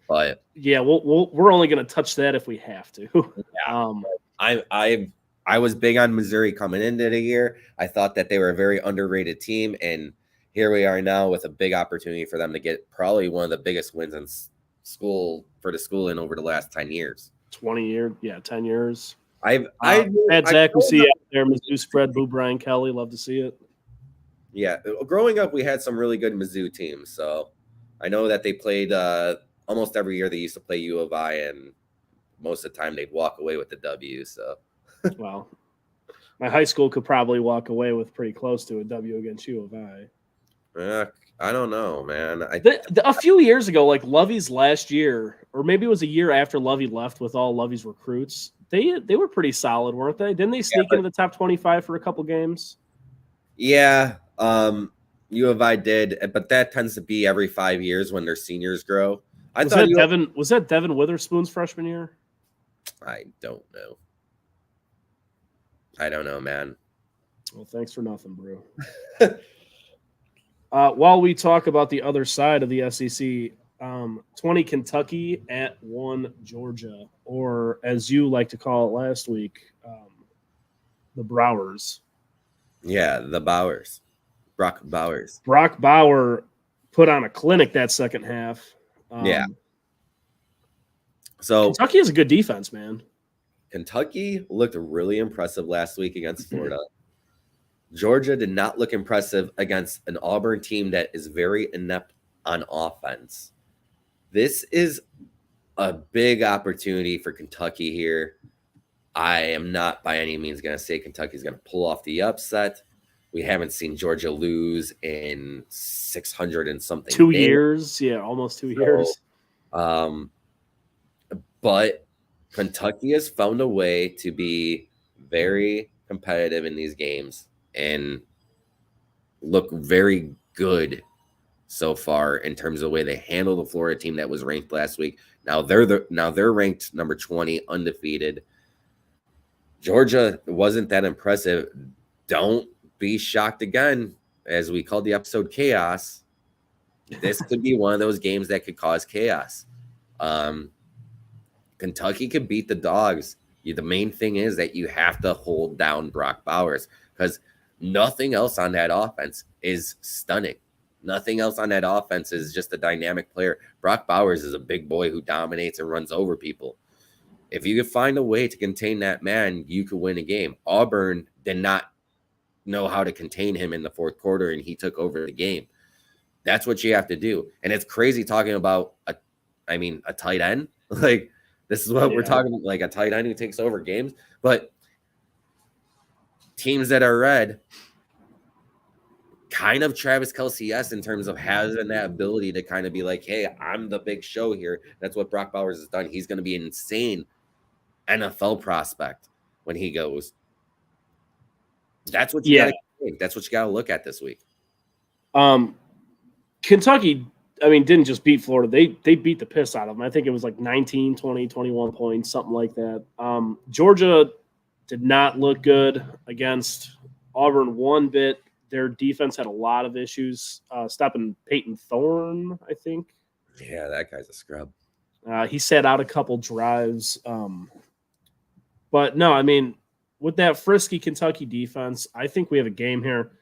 But yeah, we're only going to touch that if we have to. Yeah. I was big on Missouri coming into the year. I thought that they were a very underrated team, and here we are now with a big opportunity for them to get probably one of the biggest wins in school in over the last 10 years. 20 years, yeah, 10 years. Had Zach, we see out there. Mizzou spread, Boo Brian Kelly, love to see it. Yeah, growing up, we had some really good Mizzou teams. So I know that they played almost every year. They used to play U of I, and most of the time they'd walk away with the W. So, well, my high school could probably walk away with pretty close to a W against U of I. I don't know, man. A few years ago, like Lovey's last year, or maybe it was a year after Lovey left with all Lovey's recruits, they were pretty solid, weren't they? Didn't they sneak into the top 25 for a couple games? Yeah, U of I did, but that tends to be every 5 years when their seniors grow. Was that Devin Witherspoon's freshman year? I don't know. I don't know, man. Well, thanks for nothing, bro. While we talk about the other side of the SEC, 20 Kentucky at 1 Georgia, or as you like to call it last week, the Browers. Yeah, the Bowers. Brock Bowers. Brock Bauer put on a clinic that second half. Yeah. So Kentucky has a good defense, man. Kentucky looked really impressive last week against Florida. Georgia did not look impressive against an Auburn team that is very inept on offense. This is a big opportunity for Kentucky here. I am not by any means going to say Kentucky's going to pull off the upset. We haven't seen Georgia lose in 600 and something. 2 years. Yeah, almost 2 years. But Kentucky has found a way to be very competitive in these games and look very good so far in terms of the way they handle the Florida team that was ranked last week. Now they're ranked number 20, undefeated. Georgia wasn't that impressive. Don't be shocked again, as we called the episode chaos. This could be one of those games that could cause chaos. Kentucky could beat the Dogs. The main thing is that you have to hold down Brock Bowers, because nothing else on that offense is stunning. Nothing else on that offense is just a dynamic player. Brock Bowers is a big boy who dominates and runs over people. If you could find a way to contain that man, you could win a game. Auburn did not know how to contain him in the fourth quarter, and he took over the game. That's what you have to do. And it's crazy talking about a tight end. Like, this is what we're talking about, like a tight end who takes over games. But teams that are red, kind of Travis Kelce-esque in terms of having that ability to kind of be like, hey, I'm the big show here. That's what Brock Bowers has done. He's going to be an insane NFL prospect when he goes. That's what you got to think. That's what you got to look at this week. Kentucky, didn't just beat Florida. They beat the piss out of them. I think it was like 19, 20, 21 points, something like that. Georgia did not look good against Auburn one bit. Their defense had a lot of issues. Stopping Peyton Thorne, I think. Yeah, that guy's a scrub. He sat out a couple drives. But no, with that frisky Kentucky defense, I think we have a game here.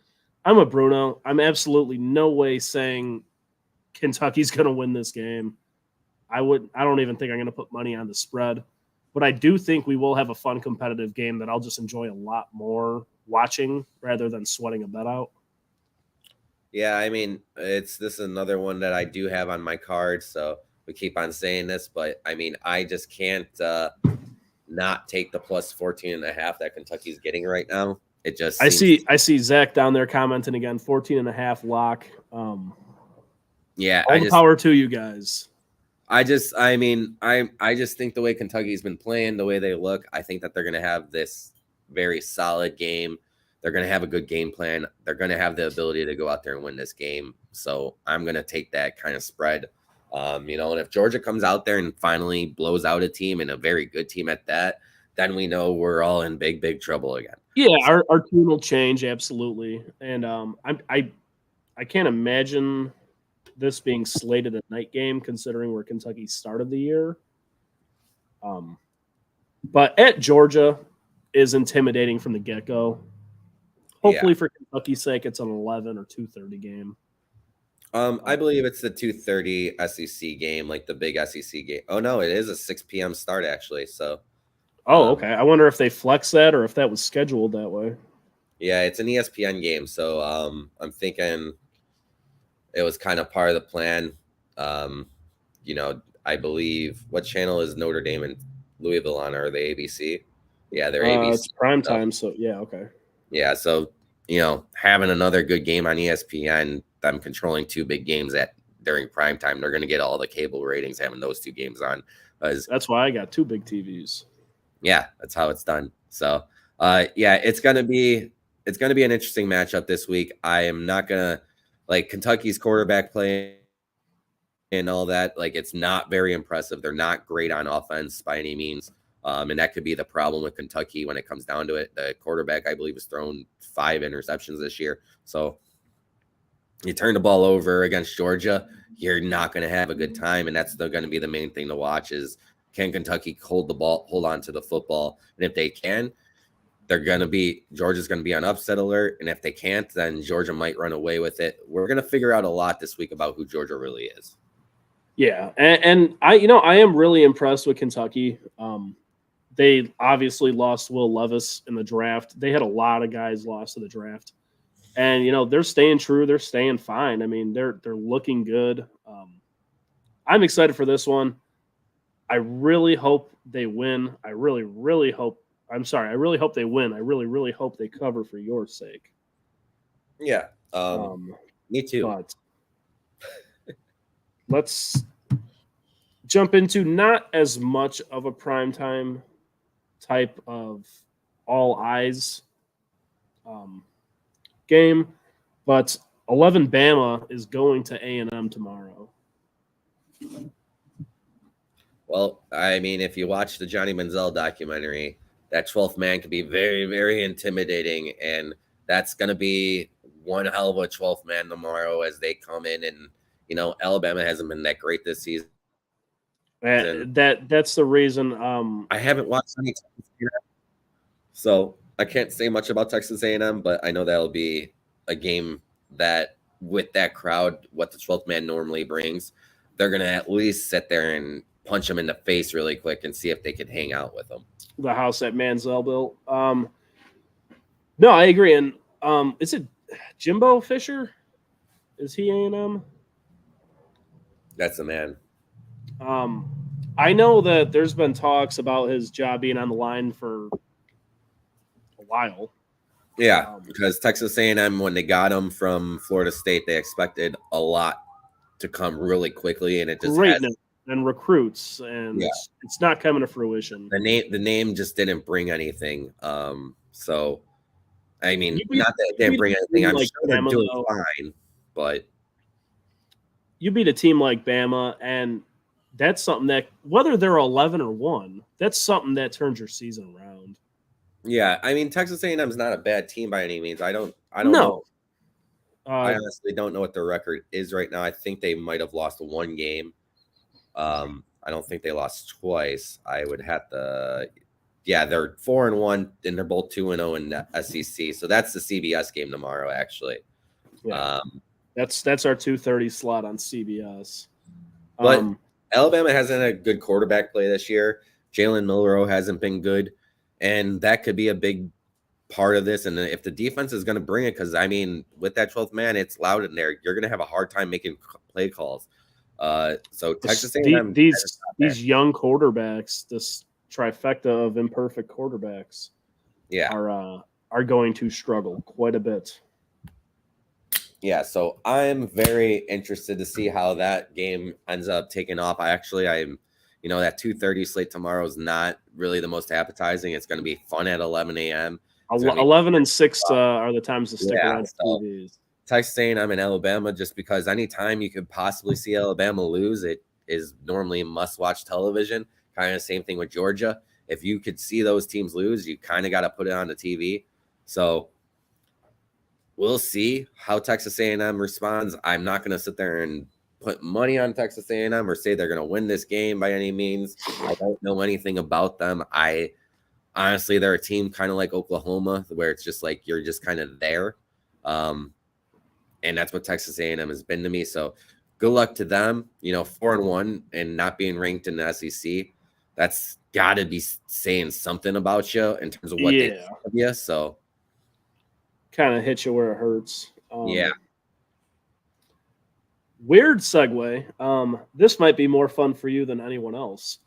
I'm a Bruno. I'm absolutely no way saying Kentucky's going to win this game. I don't even think I'm going to put money on the spread. But I do think we will have a fun, competitive game that I'll just enjoy a lot more watching rather than sweating a bet out. Yeah, this is another one that I do have on my card, so we keep on saying this, but I just can't not take the plus 14.5 that Kentucky's getting right now. It just I see Zach down there commenting again, 14.5 lock. Yeah, all the power to you guys. I just think the way Kentucky's been playing, the way they look, I think that they're going to have this very solid game. They're going to have a good game plan. They're going to have the ability to go out there and win this game. So I'm going to take that kind of spread. And if Georgia comes out there and finally blows out a team, and a very good team at that, then we know we're all in big, big trouble again. Yeah, our tune will change, absolutely. And I can't imagine this being slated a night game, considering where Kentucky started the year. But at Georgia is intimidating from the get-go. Hopefully for Kentucky's sake, it's an 11 or 2:30 game. I believe it's the 2:30 SEC game, like the big SEC game. Oh, no, it is a 6 p.m. start, actually. So. Okay. I wonder if they flex that or if that was scheduled that way. Yeah, it's an ESPN game. So I'm thinking it was kind of part of the plan. I believe, what channel is Notre Dame and Louisville on? Are they ABC? Yeah, they're ABC. It's prime time. So, yeah, okay. Yeah, so, having another good game on ESPN, them controlling two big games during prime time, they're going to get all the cable ratings having those two games on. That's why I got two big TVs. Yeah, that's how it's done. So, it's going to be an interesting matchup this week. I am not going to Kentucky's quarterback play and all that. It's not very impressive. They're not great on offense by any means. And that could be the problem with Kentucky when it comes down to it. The quarterback, I believe, has thrown 5 interceptions this year. So you turn the ball over against Georgia, you're not going to have a good time. And that's going to be the main thing to watch is, can Kentucky hold on to the football? And if they can, Georgia's going to be on upset alert. And if they can't, then Georgia might run away with it. We're going to figure out a lot this week about who Georgia really is. Yeah. And I am really impressed with Kentucky. They obviously lost Will Levis in the draft. They had a lot of guys lost in the draft. And, they're staying true. They're staying fine. They're looking good. I'm excited for this one. I really hope they win. I really, really hope they win. I really, really hope they cover for your sake. Yeah. Me too. But let's jump into not as much of a primetime type of all eyes game, but 11 Bama is going to A&M tomorrow. Well, I mean, if you watch the Johnny Manziel documentary, that 12th man can be very, very intimidating, and that's going to be one hell of a 12th man tomorrow as they come in. And Alabama hasn't been that great this season. That's the reason. I haven't watched any Texas A&M, so I can't say much about Texas A&M, but I know that'll be a game that, with that crowd, what the 12th man normally brings, they're going to at least sit there and punch them in the face really quick and see if they can hang out with them. The house that Manziel built. No, I agree. And is it Jimbo Fisher? Is he A&M? That's the man. I know that there's been talks about his job being on the line for a while. Yeah, because Texas A&M, when they got him from Florida State, they expected a lot to come really quickly, and it just greatness and recruits, and it's not coming to fruition. The name just didn't bring anything. So, I mean, not that it didn't bring anything. I'm sure they're doing fine, but you beat a team like Bama, and that's something that, whether they're 11 or 1, that's something that turns your season around. Yeah, I mean, Texas A&M is not a bad team by any means. I don't know. I honestly don't know what their record is right now. I think they might have lost one game. I don't think they lost twice. I would have to. Yeah, they're 4-1, and they're both 2-0 in the SEC. So that's the CBS game tomorrow, actually. Yeah. That's our 2:30 slot on CBS. But Alabama hasn't had a good quarterback play this year. Jalen Milroe hasn't been good, and that could be a big part of this. And if the defense is going to bring it, because I mean, with that 12th man, it's loud in there. You're going to have a hard time making play calls. So Texas A&M, these young quarterbacks, this trifecta of imperfect quarterbacks, are going to struggle quite a bit. Yeah, so I'm very interested to see how that game ends up taking off. I'm that 2:30 slate tomorrow is not really the most appetizing. It's going to be fun at 11 a.m. 11 and 6 are the times to stick around TVs. Texas A&M and Alabama, just because anytime you could possibly see Alabama lose, it is normally must-watch television. Kind of the same thing with Georgia. If you could see those teams lose, you kind of got to put it on the TV. So we'll see how Texas A&M responds. I'm not going to sit there and put money on Texas A&M or say they're going to win this game by any means. I don't know anything about them. Honestly, they're a team kind of like Oklahoma, where it's just like you're just kind of there. And that's what Texas A&M has been to me. So good luck to them. 4-1 and not being ranked in the SEC. That's got to be saying something about you in terms of what they think of you. So kind of hit you where it hurts. Yeah. Weird segue. This might be more fun for you than anyone else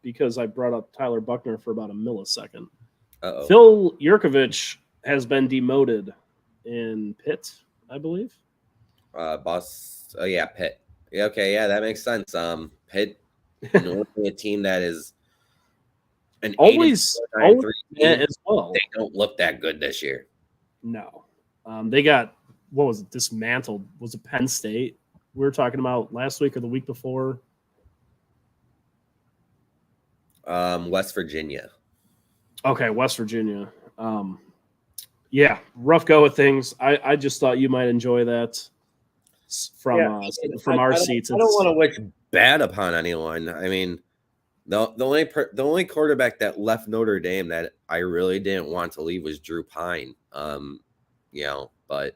because I brought up Tyler Buchner for about a millisecond. Uh-oh. Phil Yurkovich has been demoted in Pitt, I believe. Boss. Oh, yeah, Pitt. Yeah, okay, yeah, that makes sense. Pitt, normally a team that is an always as well. They don't look that good this year. No. They got, what was it, dismantled. Was it Penn State? We were talking about last week or the week before. West Virginia. Okay, West Virginia. Yeah, rough go with things. I just thought you might enjoy that from our seats. I don't want to wish bad upon anyone. I mean, the only quarterback that left Notre Dame that I really didn't want to leave was Drew Pine. But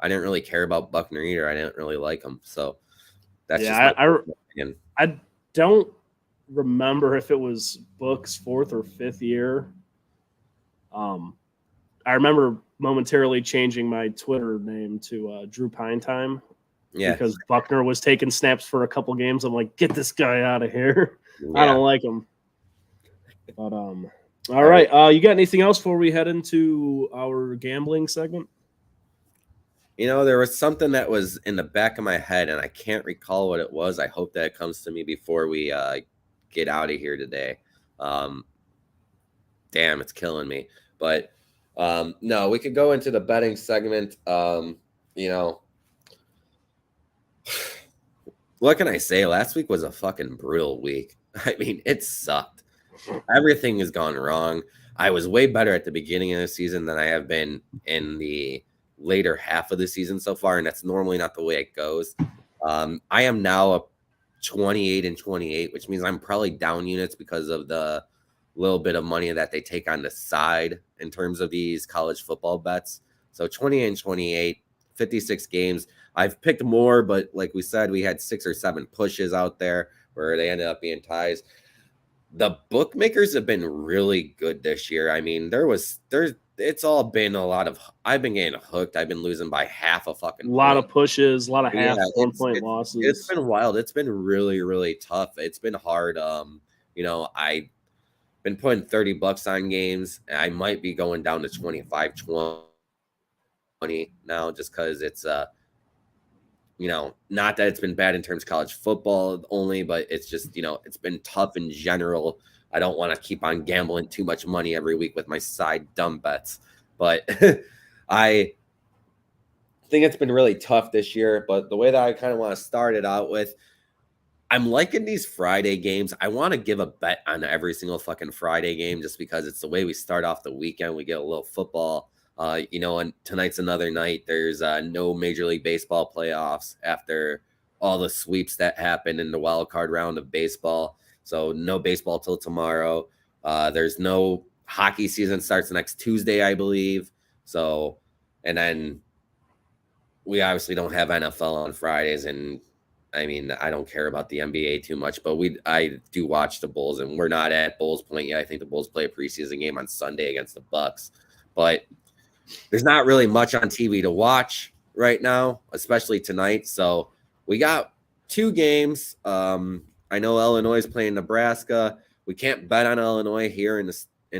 I didn't really care about Buchner either. I didn't really like him. So that's I don't remember if it was Book's 4th or 5th year. I remember momentarily changing my Twitter name to Drew Pine Time. Yeah. Because Buchner was taking snaps for a couple games. I'm like, get this guy out of here. Yeah. I don't like him. But all right. You got anything else before we head into our gambling segment? There was something that was in the back of my head, and I can't recall what it was. I hope that it comes to me before we get out of here today. Damn, it's killing me. But no, we could go into the betting segment. what can I say? Last week was a fucking brutal week. I mean, it sucked. Everything has gone wrong. I was way better at the beginning of the season than I have been in the later half of the season so far, and that's normally not the way it goes. I am now a 28-28, which means I'm probably down units because of the little bit of money that they take on the side in terms of these college football bets. So 28-28, 56 games. I've picked more, but like we said, we had 6 or 7 pushes out there where they ended up being ties. The bookmakers have been really good this year. I mean, it's all been a lot of, I've been getting hooked. I've been losing by half a fucking point. A lot of pushes, a lot of half 1 point losses. It's been wild. It's been really, really tough. It's been hard. I've been putting $30 on games. I might be going down to 25, 20 now just because it's, not that it's been bad in terms of college football only, but it's just, it's been tough in general. I don't want to keep on gambling too much money every week with my side dumb bets, but I think it's been really tough this year. But the way that I kind of want to start it out with, I'm liking these Friday games. I want to give a bet on every single fucking Friday game just because it's the way we start off the weekend. We get a little football. And tonight's another night. There's no Major League Baseball playoffs after all the sweeps that happened in the wild card round of baseball. So no baseball till tomorrow. There's no hockey season starts next Tuesday, I believe. So, and then we obviously don't have NFL on Fridays. And I mean, I don't care about the NBA too much, but I do watch the Bulls, and we're not at Bulls point yet. I think the Bulls play a preseason game on Sunday against the Bucks, but there's not really much on TV to watch right now, especially tonight. So we got 2 games. I know Illinois is playing Nebraska. We can't bet on Illinois here in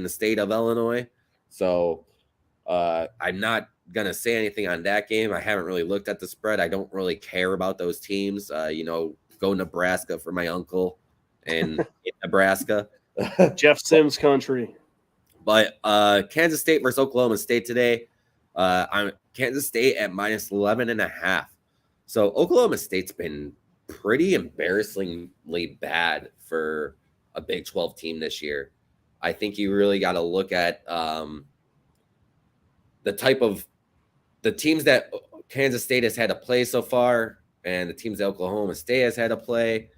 the state of Illinois. So I'm not going to say anything on that game. I haven't really looked at the spread. I don't really care about those teams. Go Nebraska for my uncle in Nebraska. Jeff Sims country. But Kansas State versus Oklahoma State today. I'm Kansas State at -11.5. So Oklahoma State's been pretty embarrassingly bad for a Big 12 team this year. I think you really got to look at the teams that Kansas State has had to play so far and the teams that Oklahoma State has had to play.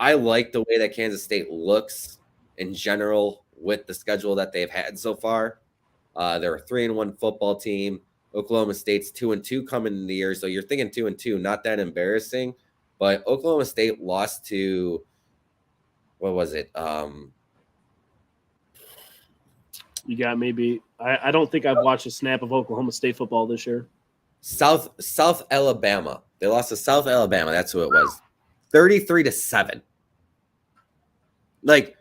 I like the way that Kansas State looks in general with the schedule that they've had so far. They're a 3-1 football team. Oklahoma State's 2-2 coming in the year. So you're thinking 2-2, not that embarrassing. But Oklahoma State lost to, what was it? You got maybe, I don't think I've watched a snap of Oklahoma State football this year. South Alabama. They lost to South Alabama. That's who it was. 33-7. Like,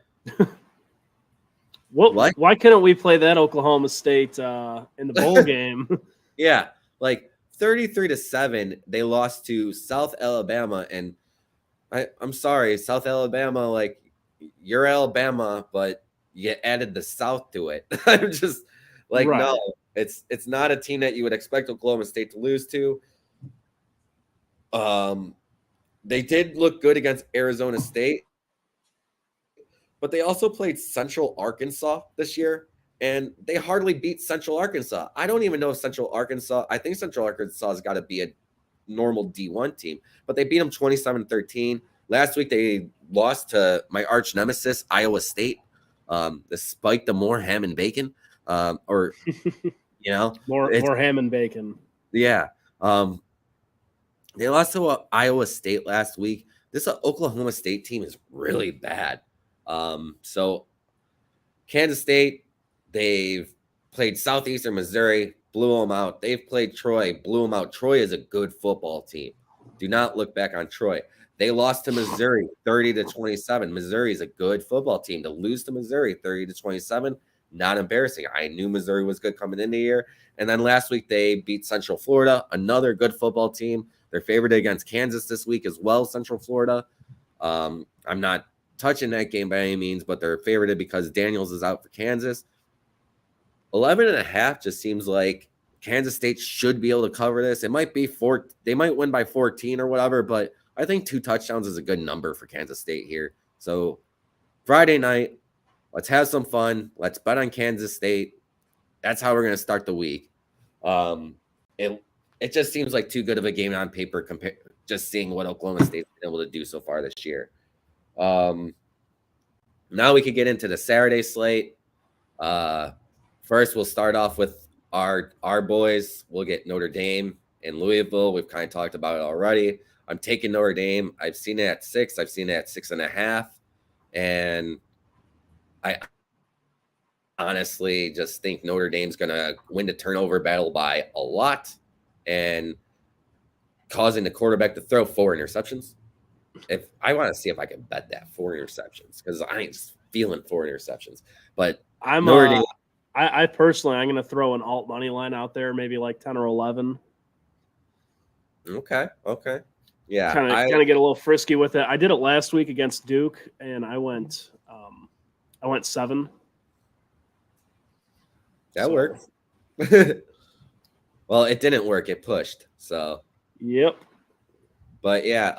what? Why couldn't we play that Oklahoma State in the bowl game? Yeah, like 33-7. They lost to South Alabama, and I'm sorry, South Alabama. Like, you're Alabama, but you added the South to it. I'm just like, right. No, it's not a team that you would expect Oklahoma State to lose to. They did look good against Arizona State, but they also played Central Arkansas this year, and they hardly beat Central Arkansas. I don't even know if Central Arkansas – I think Central Arkansas has got to be a normal D1 team, but they beat them 27-13. Last week they lost to my arch nemesis, Iowa State, despite the more ham and bacon. More ham and bacon. Yeah. They lost to Iowa State last week. This Oklahoma State team is really bad. So Kansas State, they've played Southeastern Missouri, blew them out. They've played Troy, blew them out. Troy is a good football team. Do not look back on Troy. They lost to Missouri 30-27. Missouri is a good football team. To lose to Missouri 30-27, not embarrassing. I knew Missouri was good coming into the year. And then last week they beat Central Florida, another good football team. They're favored against Kansas this week as well, Central Florida. I'm not touching that game by any means, but they're favored because Daniels is out for Kansas. 11.5 just seems like Kansas State should be able to cover this. It might be they might win by 14 or whatever, but I think 2 touchdowns is a good number for Kansas State here. So Friday night, let's have some fun. Let's bet on Kansas State. That's how we're going to start the week. It just seems like too good of a game on paper compared just seeing what Oklahoma State's been able to do so far this year. Now we could get into the Saturday slate. First, we'll start off with our boys. We'll get Notre Dame and Louisville. We've kind of talked about it already. I'm taking Notre Dame. I've seen it at 6. I've seen it at 6.5. And I honestly just think Notre Dame's going to win the turnover battle by a lot and causing the quarterback to throw 4 interceptions. If I want to see if I can bet that 4 interceptions, because I ain't just feeling 4 interceptions. But Notre Dame, I personally, I'm going to throw an alt money line out there, maybe like 10 or 11. Okay. Yeah. Kind of get a little frisky with it. I did it last week against Duke, and I went 7. That worked. Well, it didn't work. It pushed. So. Yep. But yeah,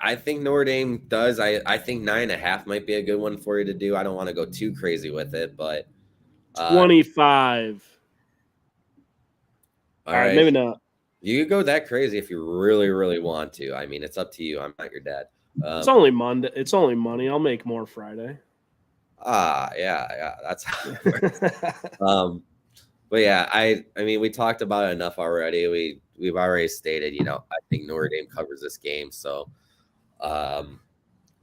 I think Notre Dame does. I think 9.5 might be a good one for you to do. I don't want to go too crazy with it, but 25. All right, maybe not. You could go that crazy if you really, really want to. I mean, it's up to you. I'm not your dad. It's only Monday. It's only money. I'll make more Friday. Yeah. That's how it works. But yeah, I mean, we talked about it enough already. We've already stated, I think Notre Dame covers this game. So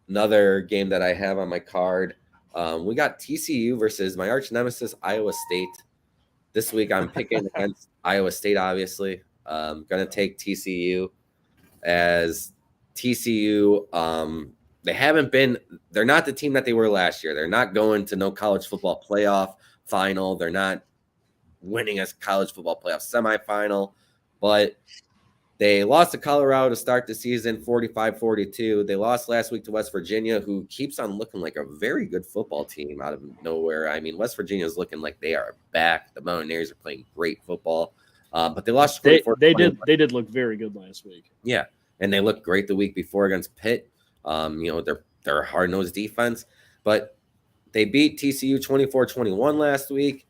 another game that I have on my card, we got TCU versus my arch nemesis, Iowa State. This week I'm picking against Iowa State, obviously. Going to take TCU as TCU. They're not the team that they were last year. They're not going to no college football playoff final. They're not winning a college football playoff semifinal, but they lost to Colorado to start the season 45-42. They lost last week to West Virginia, who keeps on looking like a very good football team out of nowhere. I mean, West Virginia is looking like they are back. The Mountaineers are playing great football, but they lost. They did look very good last week. Yeah, and they looked great the week before against Pitt. They're a hard-nosed defense, but they beat TCU 24-21 last week.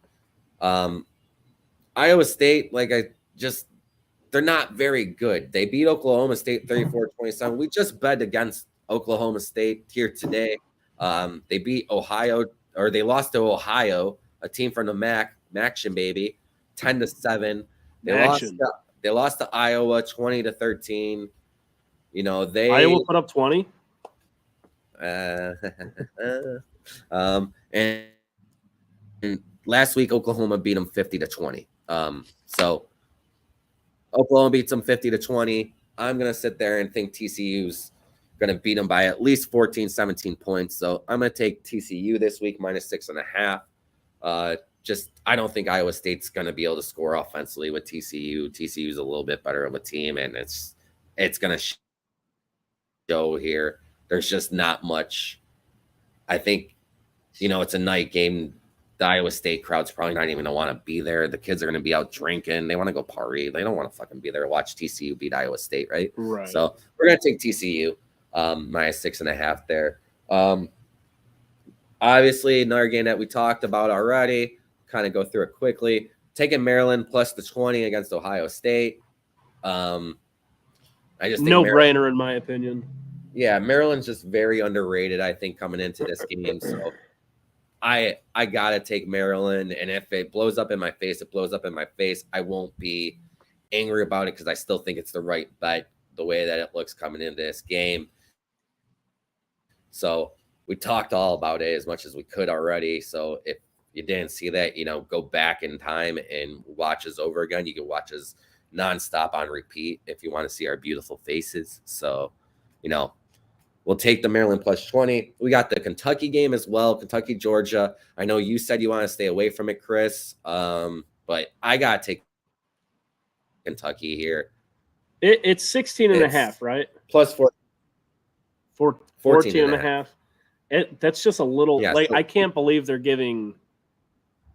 Iowa State, they're not very good. They beat Oklahoma State 34-27. We just bet against Oklahoma State here today. They beat Ohio, or they lost to Ohio, a team from the Maction baby, 10-7. They lost to Iowa 20-13. Iowa put up 20. And last week Oklahoma beat them 50-20. So Oklahoma beats them 50-20. I'm gonna sit there and think TCU's gonna beat them by at least 14, 17 points. So I'm gonna take TCU this week minus 6.5. I don't think Iowa State's gonna be able to score offensively with TCU. TCU's a little bit better of a team, and it's gonna show here. There's just not much. I think, it's a night game. The Iowa State crowd's probably not even going to want to be there. The kids are going to be out drinking. They want to go party. They don't want to fucking be there to watch TCU beat Iowa State, right? Right. So we're going to take TCU minus 6.5 there. Obviously, another game that we talked about already. Kind of go through it quickly. Taking Maryland plus the 20 against Ohio State. I just think no-brainer in my opinion. Yeah, Maryland's just very underrated, I think, coming into this game. So I gotta take Maryland, and if it blows up in my face, it blows up in my face. I won't be angry about it because I still think it's the right bet the way that it looks coming into this game. So we talked all about it as much as we could already. So if you didn't see that, go back in time and watch us over again. You can watch us nonstop on repeat if you want to see our beautiful faces. So, we'll take the Maryland plus 20. We got the Kentucky game as well, Kentucky, Georgia. I know you said you want to stay away from it, Chris, but I got to take Kentucky here. It's 16.5, right? Plus 14.5. That's just a little so, I can't believe they're giving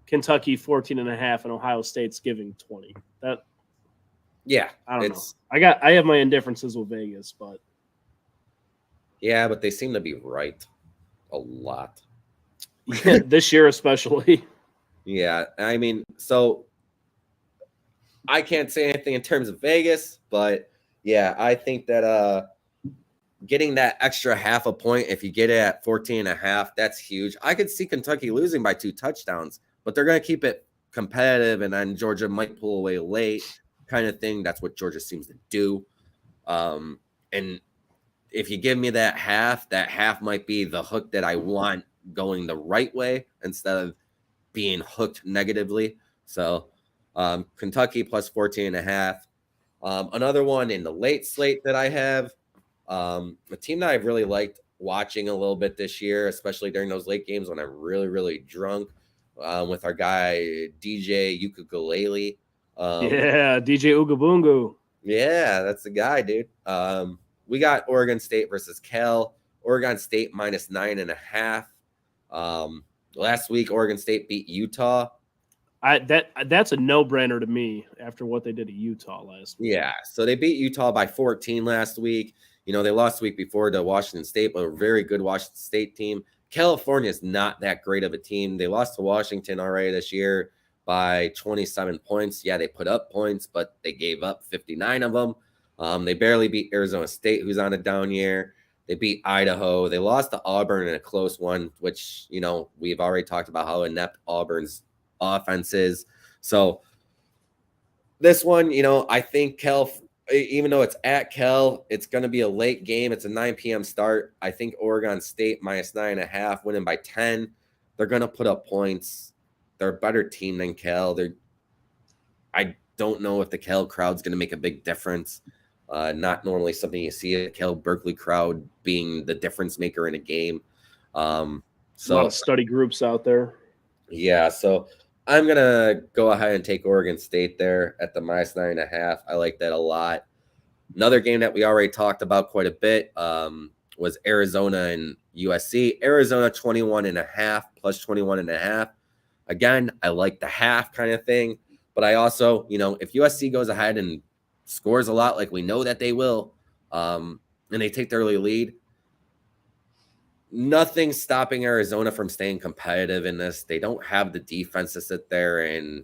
Kentucky 14.5 and Ohio State's giving 20. Yeah, I don't know. I have my indifferences with Vegas, but they seem to be right a lot. yeah, this year especially. Yeah, I mean, so I can't say anything in terms of Vegas, but yeah, I think that getting that extra half a point, if you get it at 14.5, that's huge. I could see Kentucky losing by 2 touchdowns, but they're going to keep it competitive, and then Georgia might pull away late, kind of thing. That's what Georgia seems to do. And if you give me that half might be the hook that I want going the right way instead of being hooked negatively. So Kentucky plus 14.5. Another one in the late slate that I have, a team that I've really liked watching a little bit this year, especially during those late games when I'm really, really drunk, with our guy DJ Ukulele. Yeah, DJ Oogabungu. Yeah, that's the guy, dude. We got Oregon State versus Cal. Oregon State minus 9.5. Last week, Oregon State beat Utah. That's a no-brainer to me after what they did to Utah last week. Yeah, so they beat Utah by 14 last week. You know, they lost the week before to Washington State, but a very good Washington State team. California is not that great of a team. They lost to Washington already this year by 27 points. Yeah, they put up points, but they gave up 59 of them. They barely beat Arizona State, who's on a down year. They beat Idaho. They lost to Auburn in a close one, which, you know, we've already talked about how inept Auburn's offense is. So this one, you know, I think Cal, even though it's at Cal, it's going to be a late game. It's a 9 p.m. start. I think Oregon State minus 9.5, winning by 10. They're going to put up points. They're a better team than Cal. I don't know if the Cal crowd's going to make a big difference. Not normally something you see a Cal Berkeley crowd being the difference maker in a game. So a lot of study groups out there. Yeah, so I'm going to go ahead and take Oregon State there at the minus 9.5. I like that a lot. Another game that we already talked about quite a bit was Arizona and USC. Arizona 21.5 plus 21.5. Again, I like the half kind of thing. But I also, you know, if USC goes ahead and scores a lot like we know that they will, and they take the early lead, nothing stopping Arizona from staying competitive in this. They don't have the defense to sit there and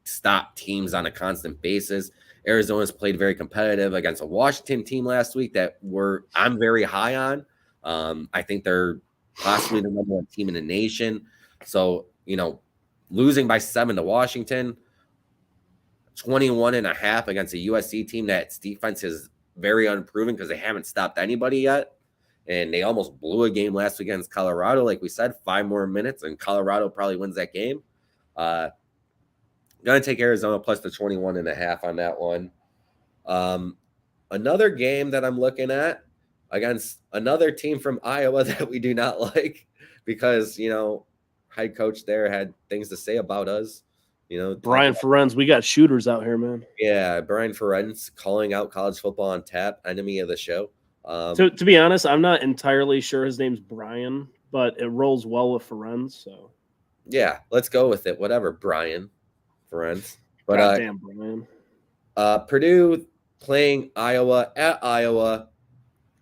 stop teams on a constant basis. Arizona's played very competitive against a Washington team last week that I'm very high on. I think they're possibly the number one team in the nation. So, you know, losing by 7 to Washington, 21.5 against a USC team that's defense is very unproven because they haven't stopped anybody yet. And they almost blew a game last week against Colorado. Like we said, 5 more minutes, and Colorado probably wins that game. Going to take Arizona plus the 21.5 on that one. Another game that I'm looking at against another team from Iowa that we do not like because, you know, head coach there had things to say about us. You know, Brian Ferenz, we got shooters out here, man. Yeah, Brian Ferenz calling out college football on tap, enemy of the show. To be honest, I'm not entirely sure his name's Brian, but it rolls well with Ferenz. So yeah, let's go with it. Whatever, Brian Ferenz. But goddamn Brian. Purdue playing Iowa at Iowa.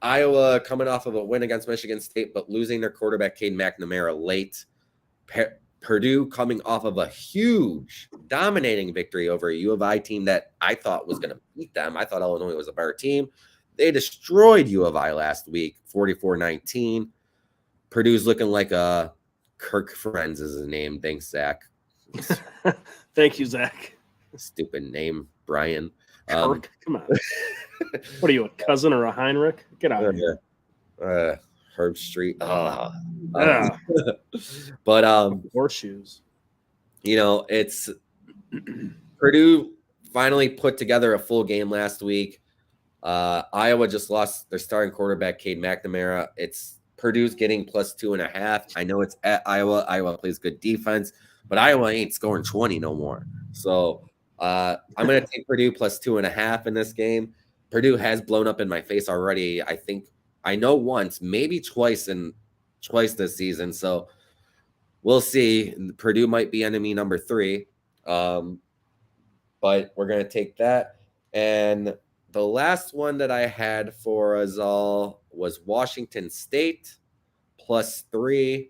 Iowa coming off of a win against Michigan State, but losing their quarterback Cade McNamara late. Purdue coming off of a huge, dominating victory over a U of I team that I thought was going to beat them. I thought Illinois was a better team. They destroyed U of I last week, 44-19. Purdue's looking like a Kirk Ferenz is his name. Thanks, Zach. Thank you, Zach. Stupid name, Brian. Kirk, come on. What are you, a cousin or a Heinrich? Get out of here. Herb Street. But horseshoes. You know, it's Purdue finally put together a full game last week. Iowa just lost their starting quarterback, Cade McNamara. It's Purdue's getting plus 2.5. I know it's at Iowa. Iowa plays good defense, but Iowa ain't scoring 20 no more. So I'm going to take Purdue plus 2.5 in this game. Purdue has blown up in my face already. I know once, maybe twice this season. So we'll see. Purdue might be enemy number 3. But but we're going to take that. And the last one that I had for us all was Washington State +3.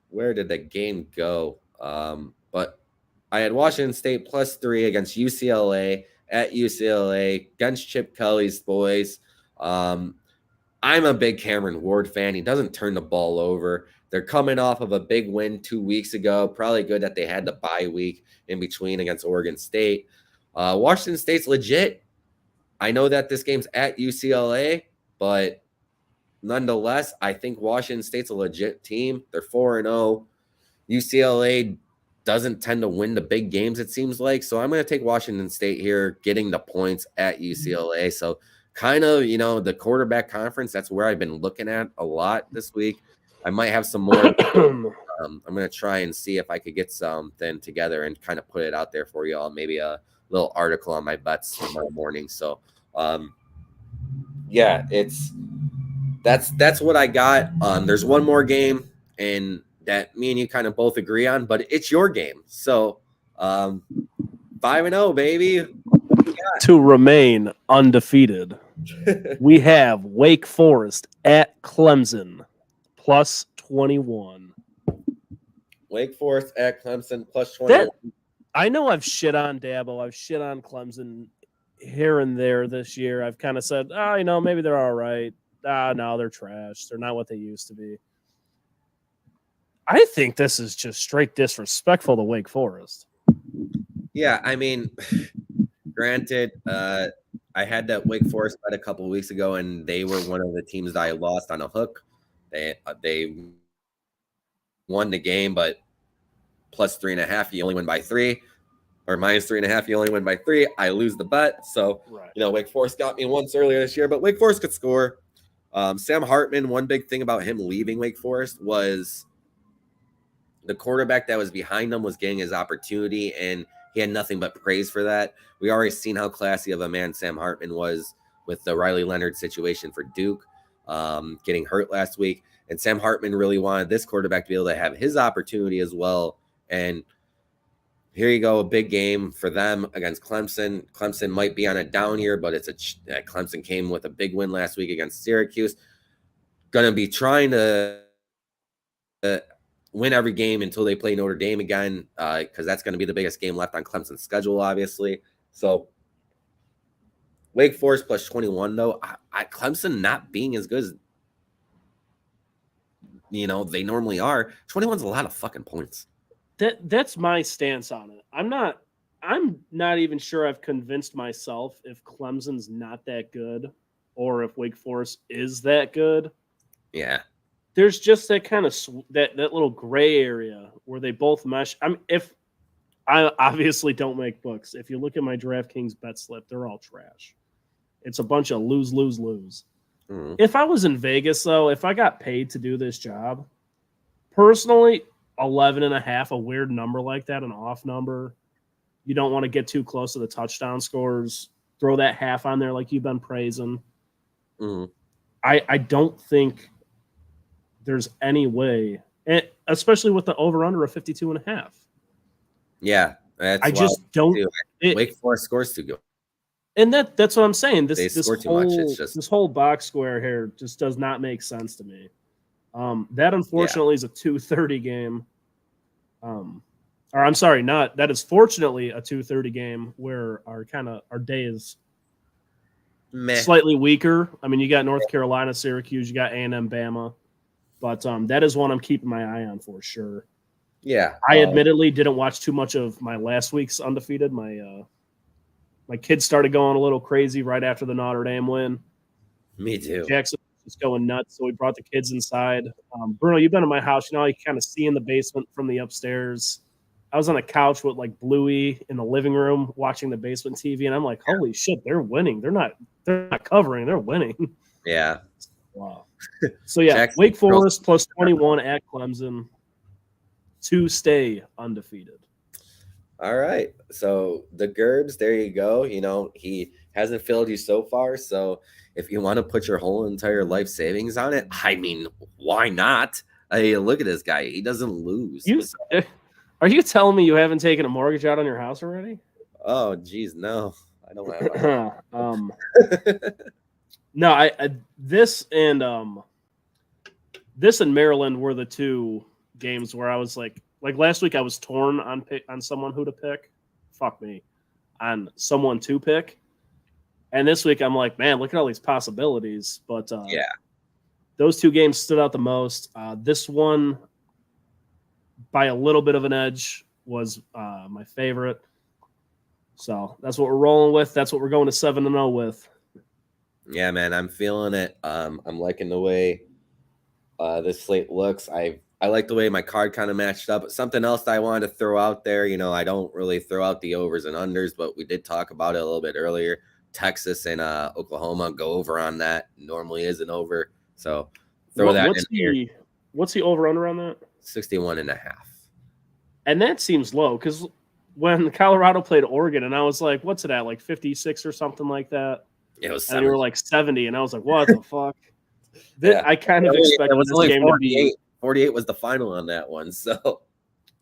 Where did the game go? But I had Washington State +3 against UCLA at UCLA against Chip Kelly's boys. I'm a big Cameron Ward fan. He doesn't turn the ball over. They're coming off of a big win 2 weeks ago. Probably good that they had the bye week in between against Oregon State. Washington State's legit. I know that this game's at UCLA, but nonetheless, I think Washington State's a legit team. They're 4-0. UCLA doesn't tend to win the big games, it seems like. So I'm going to take Washington State here, getting the points at UCLA. So kind of, the quarterback conference, that's where I've been looking at a lot this week. I might have some more. I'm going to try and see if I could get something together and kind of put it out there for you all. Maybe a little article on my bets tomorrow morning. So, yeah, that's what I got. There's one more game and that me and you kind of both agree on, but it's your game. So 5-0, baby. To remain undefeated, we have Wake Forest at Clemson +21. Wake Forest at Clemson +21. I know I've shit on Dabo. I've shit on Clemson here and there this year. I've kind of said, maybe they're all right. No, they're trash. They're not what they used to be. I think this is just straight disrespectful to Wake Forest. Yeah, I mean, granted, I had that Wake Forest bet a couple of weeks ago, and they were one of the teams that I lost on a hook. They won the game, but +3.5, you only win by 3, or -3.5, you only win by 3. I lose the bet. So, right. Wake Forest got me once earlier this year, but Wake Forest could score. Sam Hartman, one big thing about him leaving Wake Forest was the quarterback that was behind him was getting his opportunity, and he had nothing but praise for that. We already seen how classy of a man Sam Hartman was with the Riley Leonard situation for Duke, getting hurt last week. And Sam Hartman really wanted this quarterback to be able to have his opportunity as well. And here you go, a big game for them against Clemson. Clemson might be on a down year, but Clemson came with a big win last week against Syracuse. Going to be trying to win every game until they play Notre Dame again, because that's going to be the biggest game left on Clemson's schedule, obviously. So Wake Forest +21, though. Clemson not being as good as they normally are. 21's a lot of fucking points. That's my stance on it. I'm not even sure I've convinced myself if Clemson's not that good or if Wake Forest is that good. Yeah. There's just that kind of that little gray area where they both mesh. If I obviously don't make books, if you look at my DraftKings bet slip, they're all trash. It's a bunch of lose. Mm-hmm. If I was in Vegas, though, if I got paid to do this job, personally, 11.5, a weird number like that, an off number. You don't want to get too close to the touchdown scores. Throw that half on there like you've been praising. Mm-hmm. I don't think there's any way, especially with the over-under of 52.5. Yeah. I just don't. Wake Forest scores too good. And that's what I'm saying. They score too much. It's just this whole box square here just does not make sense to me. That unfortunately is a 2:30 game. Or I'm sorry, that is fortunately a 2:30 game where our day is slightly weaker. I mean, you got North Carolina, Syracuse, you got A&M, Bama, but that is one I'm keeping my eye on for sure. Yeah, I admittedly didn't watch too much of my last week's undefeated. My kids started going a little crazy right after the Notre Dame win. Me too. Jackson was going nuts, so we brought the kids inside. Bruno, you've been in my house. You can of see in the basement from the upstairs. I was on a couch with Bluey in the living room watching the basement TV, and I'm like, holy shit, they're winning. They're not covering, they're winning. Yeah. Wow. So yeah, Jackson, Wake Forest +21 at Clemson to stay undefeated. All right. So the Gerbs, there you go. He hasn't failed you so far. So if you want to put your whole entire life savings on it, I mean, why not? Look at this guy. He doesn't lose. Are you telling me you haven't taken a mortgage out on your house already? Oh, geez, no. I don't have No, this and Maryland were the two games where I was like last week I was torn on someone who to pick. Fuck me. On someone to pick. And this week I'm like, man, look at all these possibilities. But yeah. Those two games stood out the most. This one, by a little bit of an edge, was my favorite. So that's what we're rolling with. That's what we're going to 7-0 with. Yeah, man, I'm feeling it. I'm liking the way this slate looks. I like the way my card kind of matched up. Something else that I wanted to throw out there, I don't really throw out the overs and unders, but we did talk about it a little bit earlier. Texas and Oklahoma go over on that. Normally is an over. So throw that in here. What's the over-under on that? 61.5. And that seems low because when Colorado played Oregon, and I was like, what's it at, like 56 or something like that? It was 70. And they were like 70, and I was like, what the fuck? I kind of expected this only game 48. to be 48 was the final on that one. So,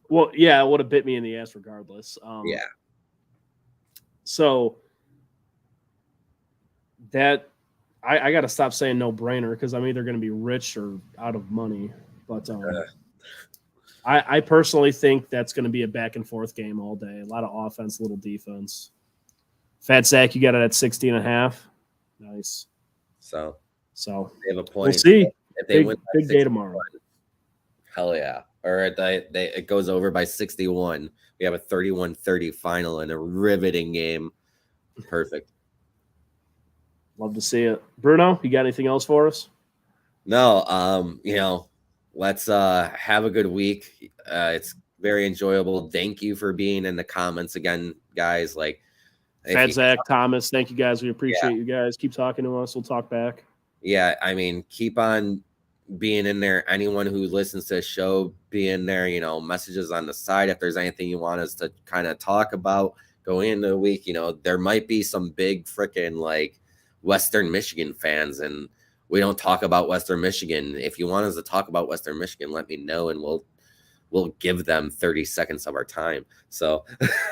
well, yeah, it would have bit me in the ass regardless. Yeah. So that I got to stop saying no brainer because I'm either going to be rich or out of money. But I personally think that's going to be a back and forth game all day. A lot of offense, little defense. Fat Zach, you got it at 60.5. Nice. So they have a point. We'll see. If they win big day tomorrow. Hell yeah. Or it goes over by 61. We have a 31-30 final and a riveting game. Perfect. Love to see it. Bruno, you got anything else for us? No, let's have a good week. It's very enjoyable. Thank you for being in the comments again, guys. Like Fat Zach, Thomas, thank you guys. We appreciate you guys. Keep talking to us. We'll talk back. Yeah, I mean, keep on being in there. Anyone who listens to the show, be in there, messages on the side. If there's anything you want us to kind of talk about going into the week, there might be some big freaking like Western Michigan fans, and we don't talk about Western Michigan. If you want us to talk about Western Michigan, let me know, and we'll give them 30 seconds of our time. So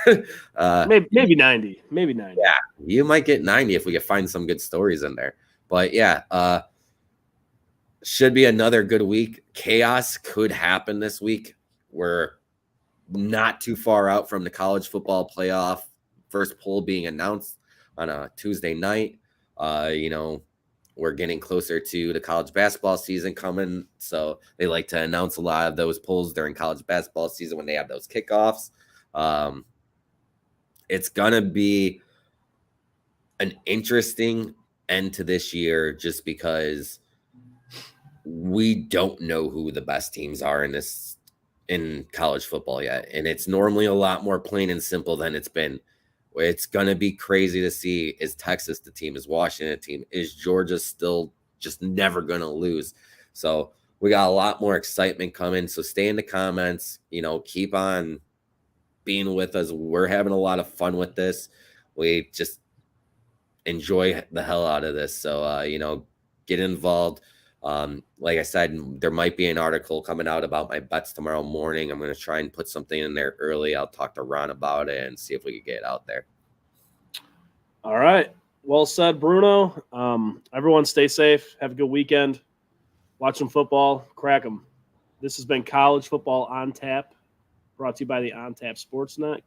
maybe 90. Maybe 90. Yeah, you might get 90 if we can find some good stories in there. But yeah, should be another good week. Chaos could happen this week. We're not too far out from the college football playoff first poll being announced on a Tuesday night. We're getting closer to the college basketball season coming. So they like to announce a lot of those polls during college basketball season when they have those kickoffs. It's going to be an interesting end to this year just because we don't know who the best teams are in college football yet. And it's normally a lot more plain and simple than it's been. It's going to be crazy to see, is Texas the team? Is Washington the team? Is Georgia still just never going to lose? So we got a lot more excitement coming. So stay in the comments, keep on being with us. We're having a lot of fun with this. We just enjoy the hell out of this. So, get involved. Like I said, there might be an article coming out about my bets tomorrow morning. I'm going to try and put something in there early. I'll talk to Ron about it and see if we can get it out there. All right. Well said, Bruno. Everyone stay safe. Have a good weekend. Watch some football. Crack them. This has been College Football on Tap, brought to you by the On Tap Sports Net. Good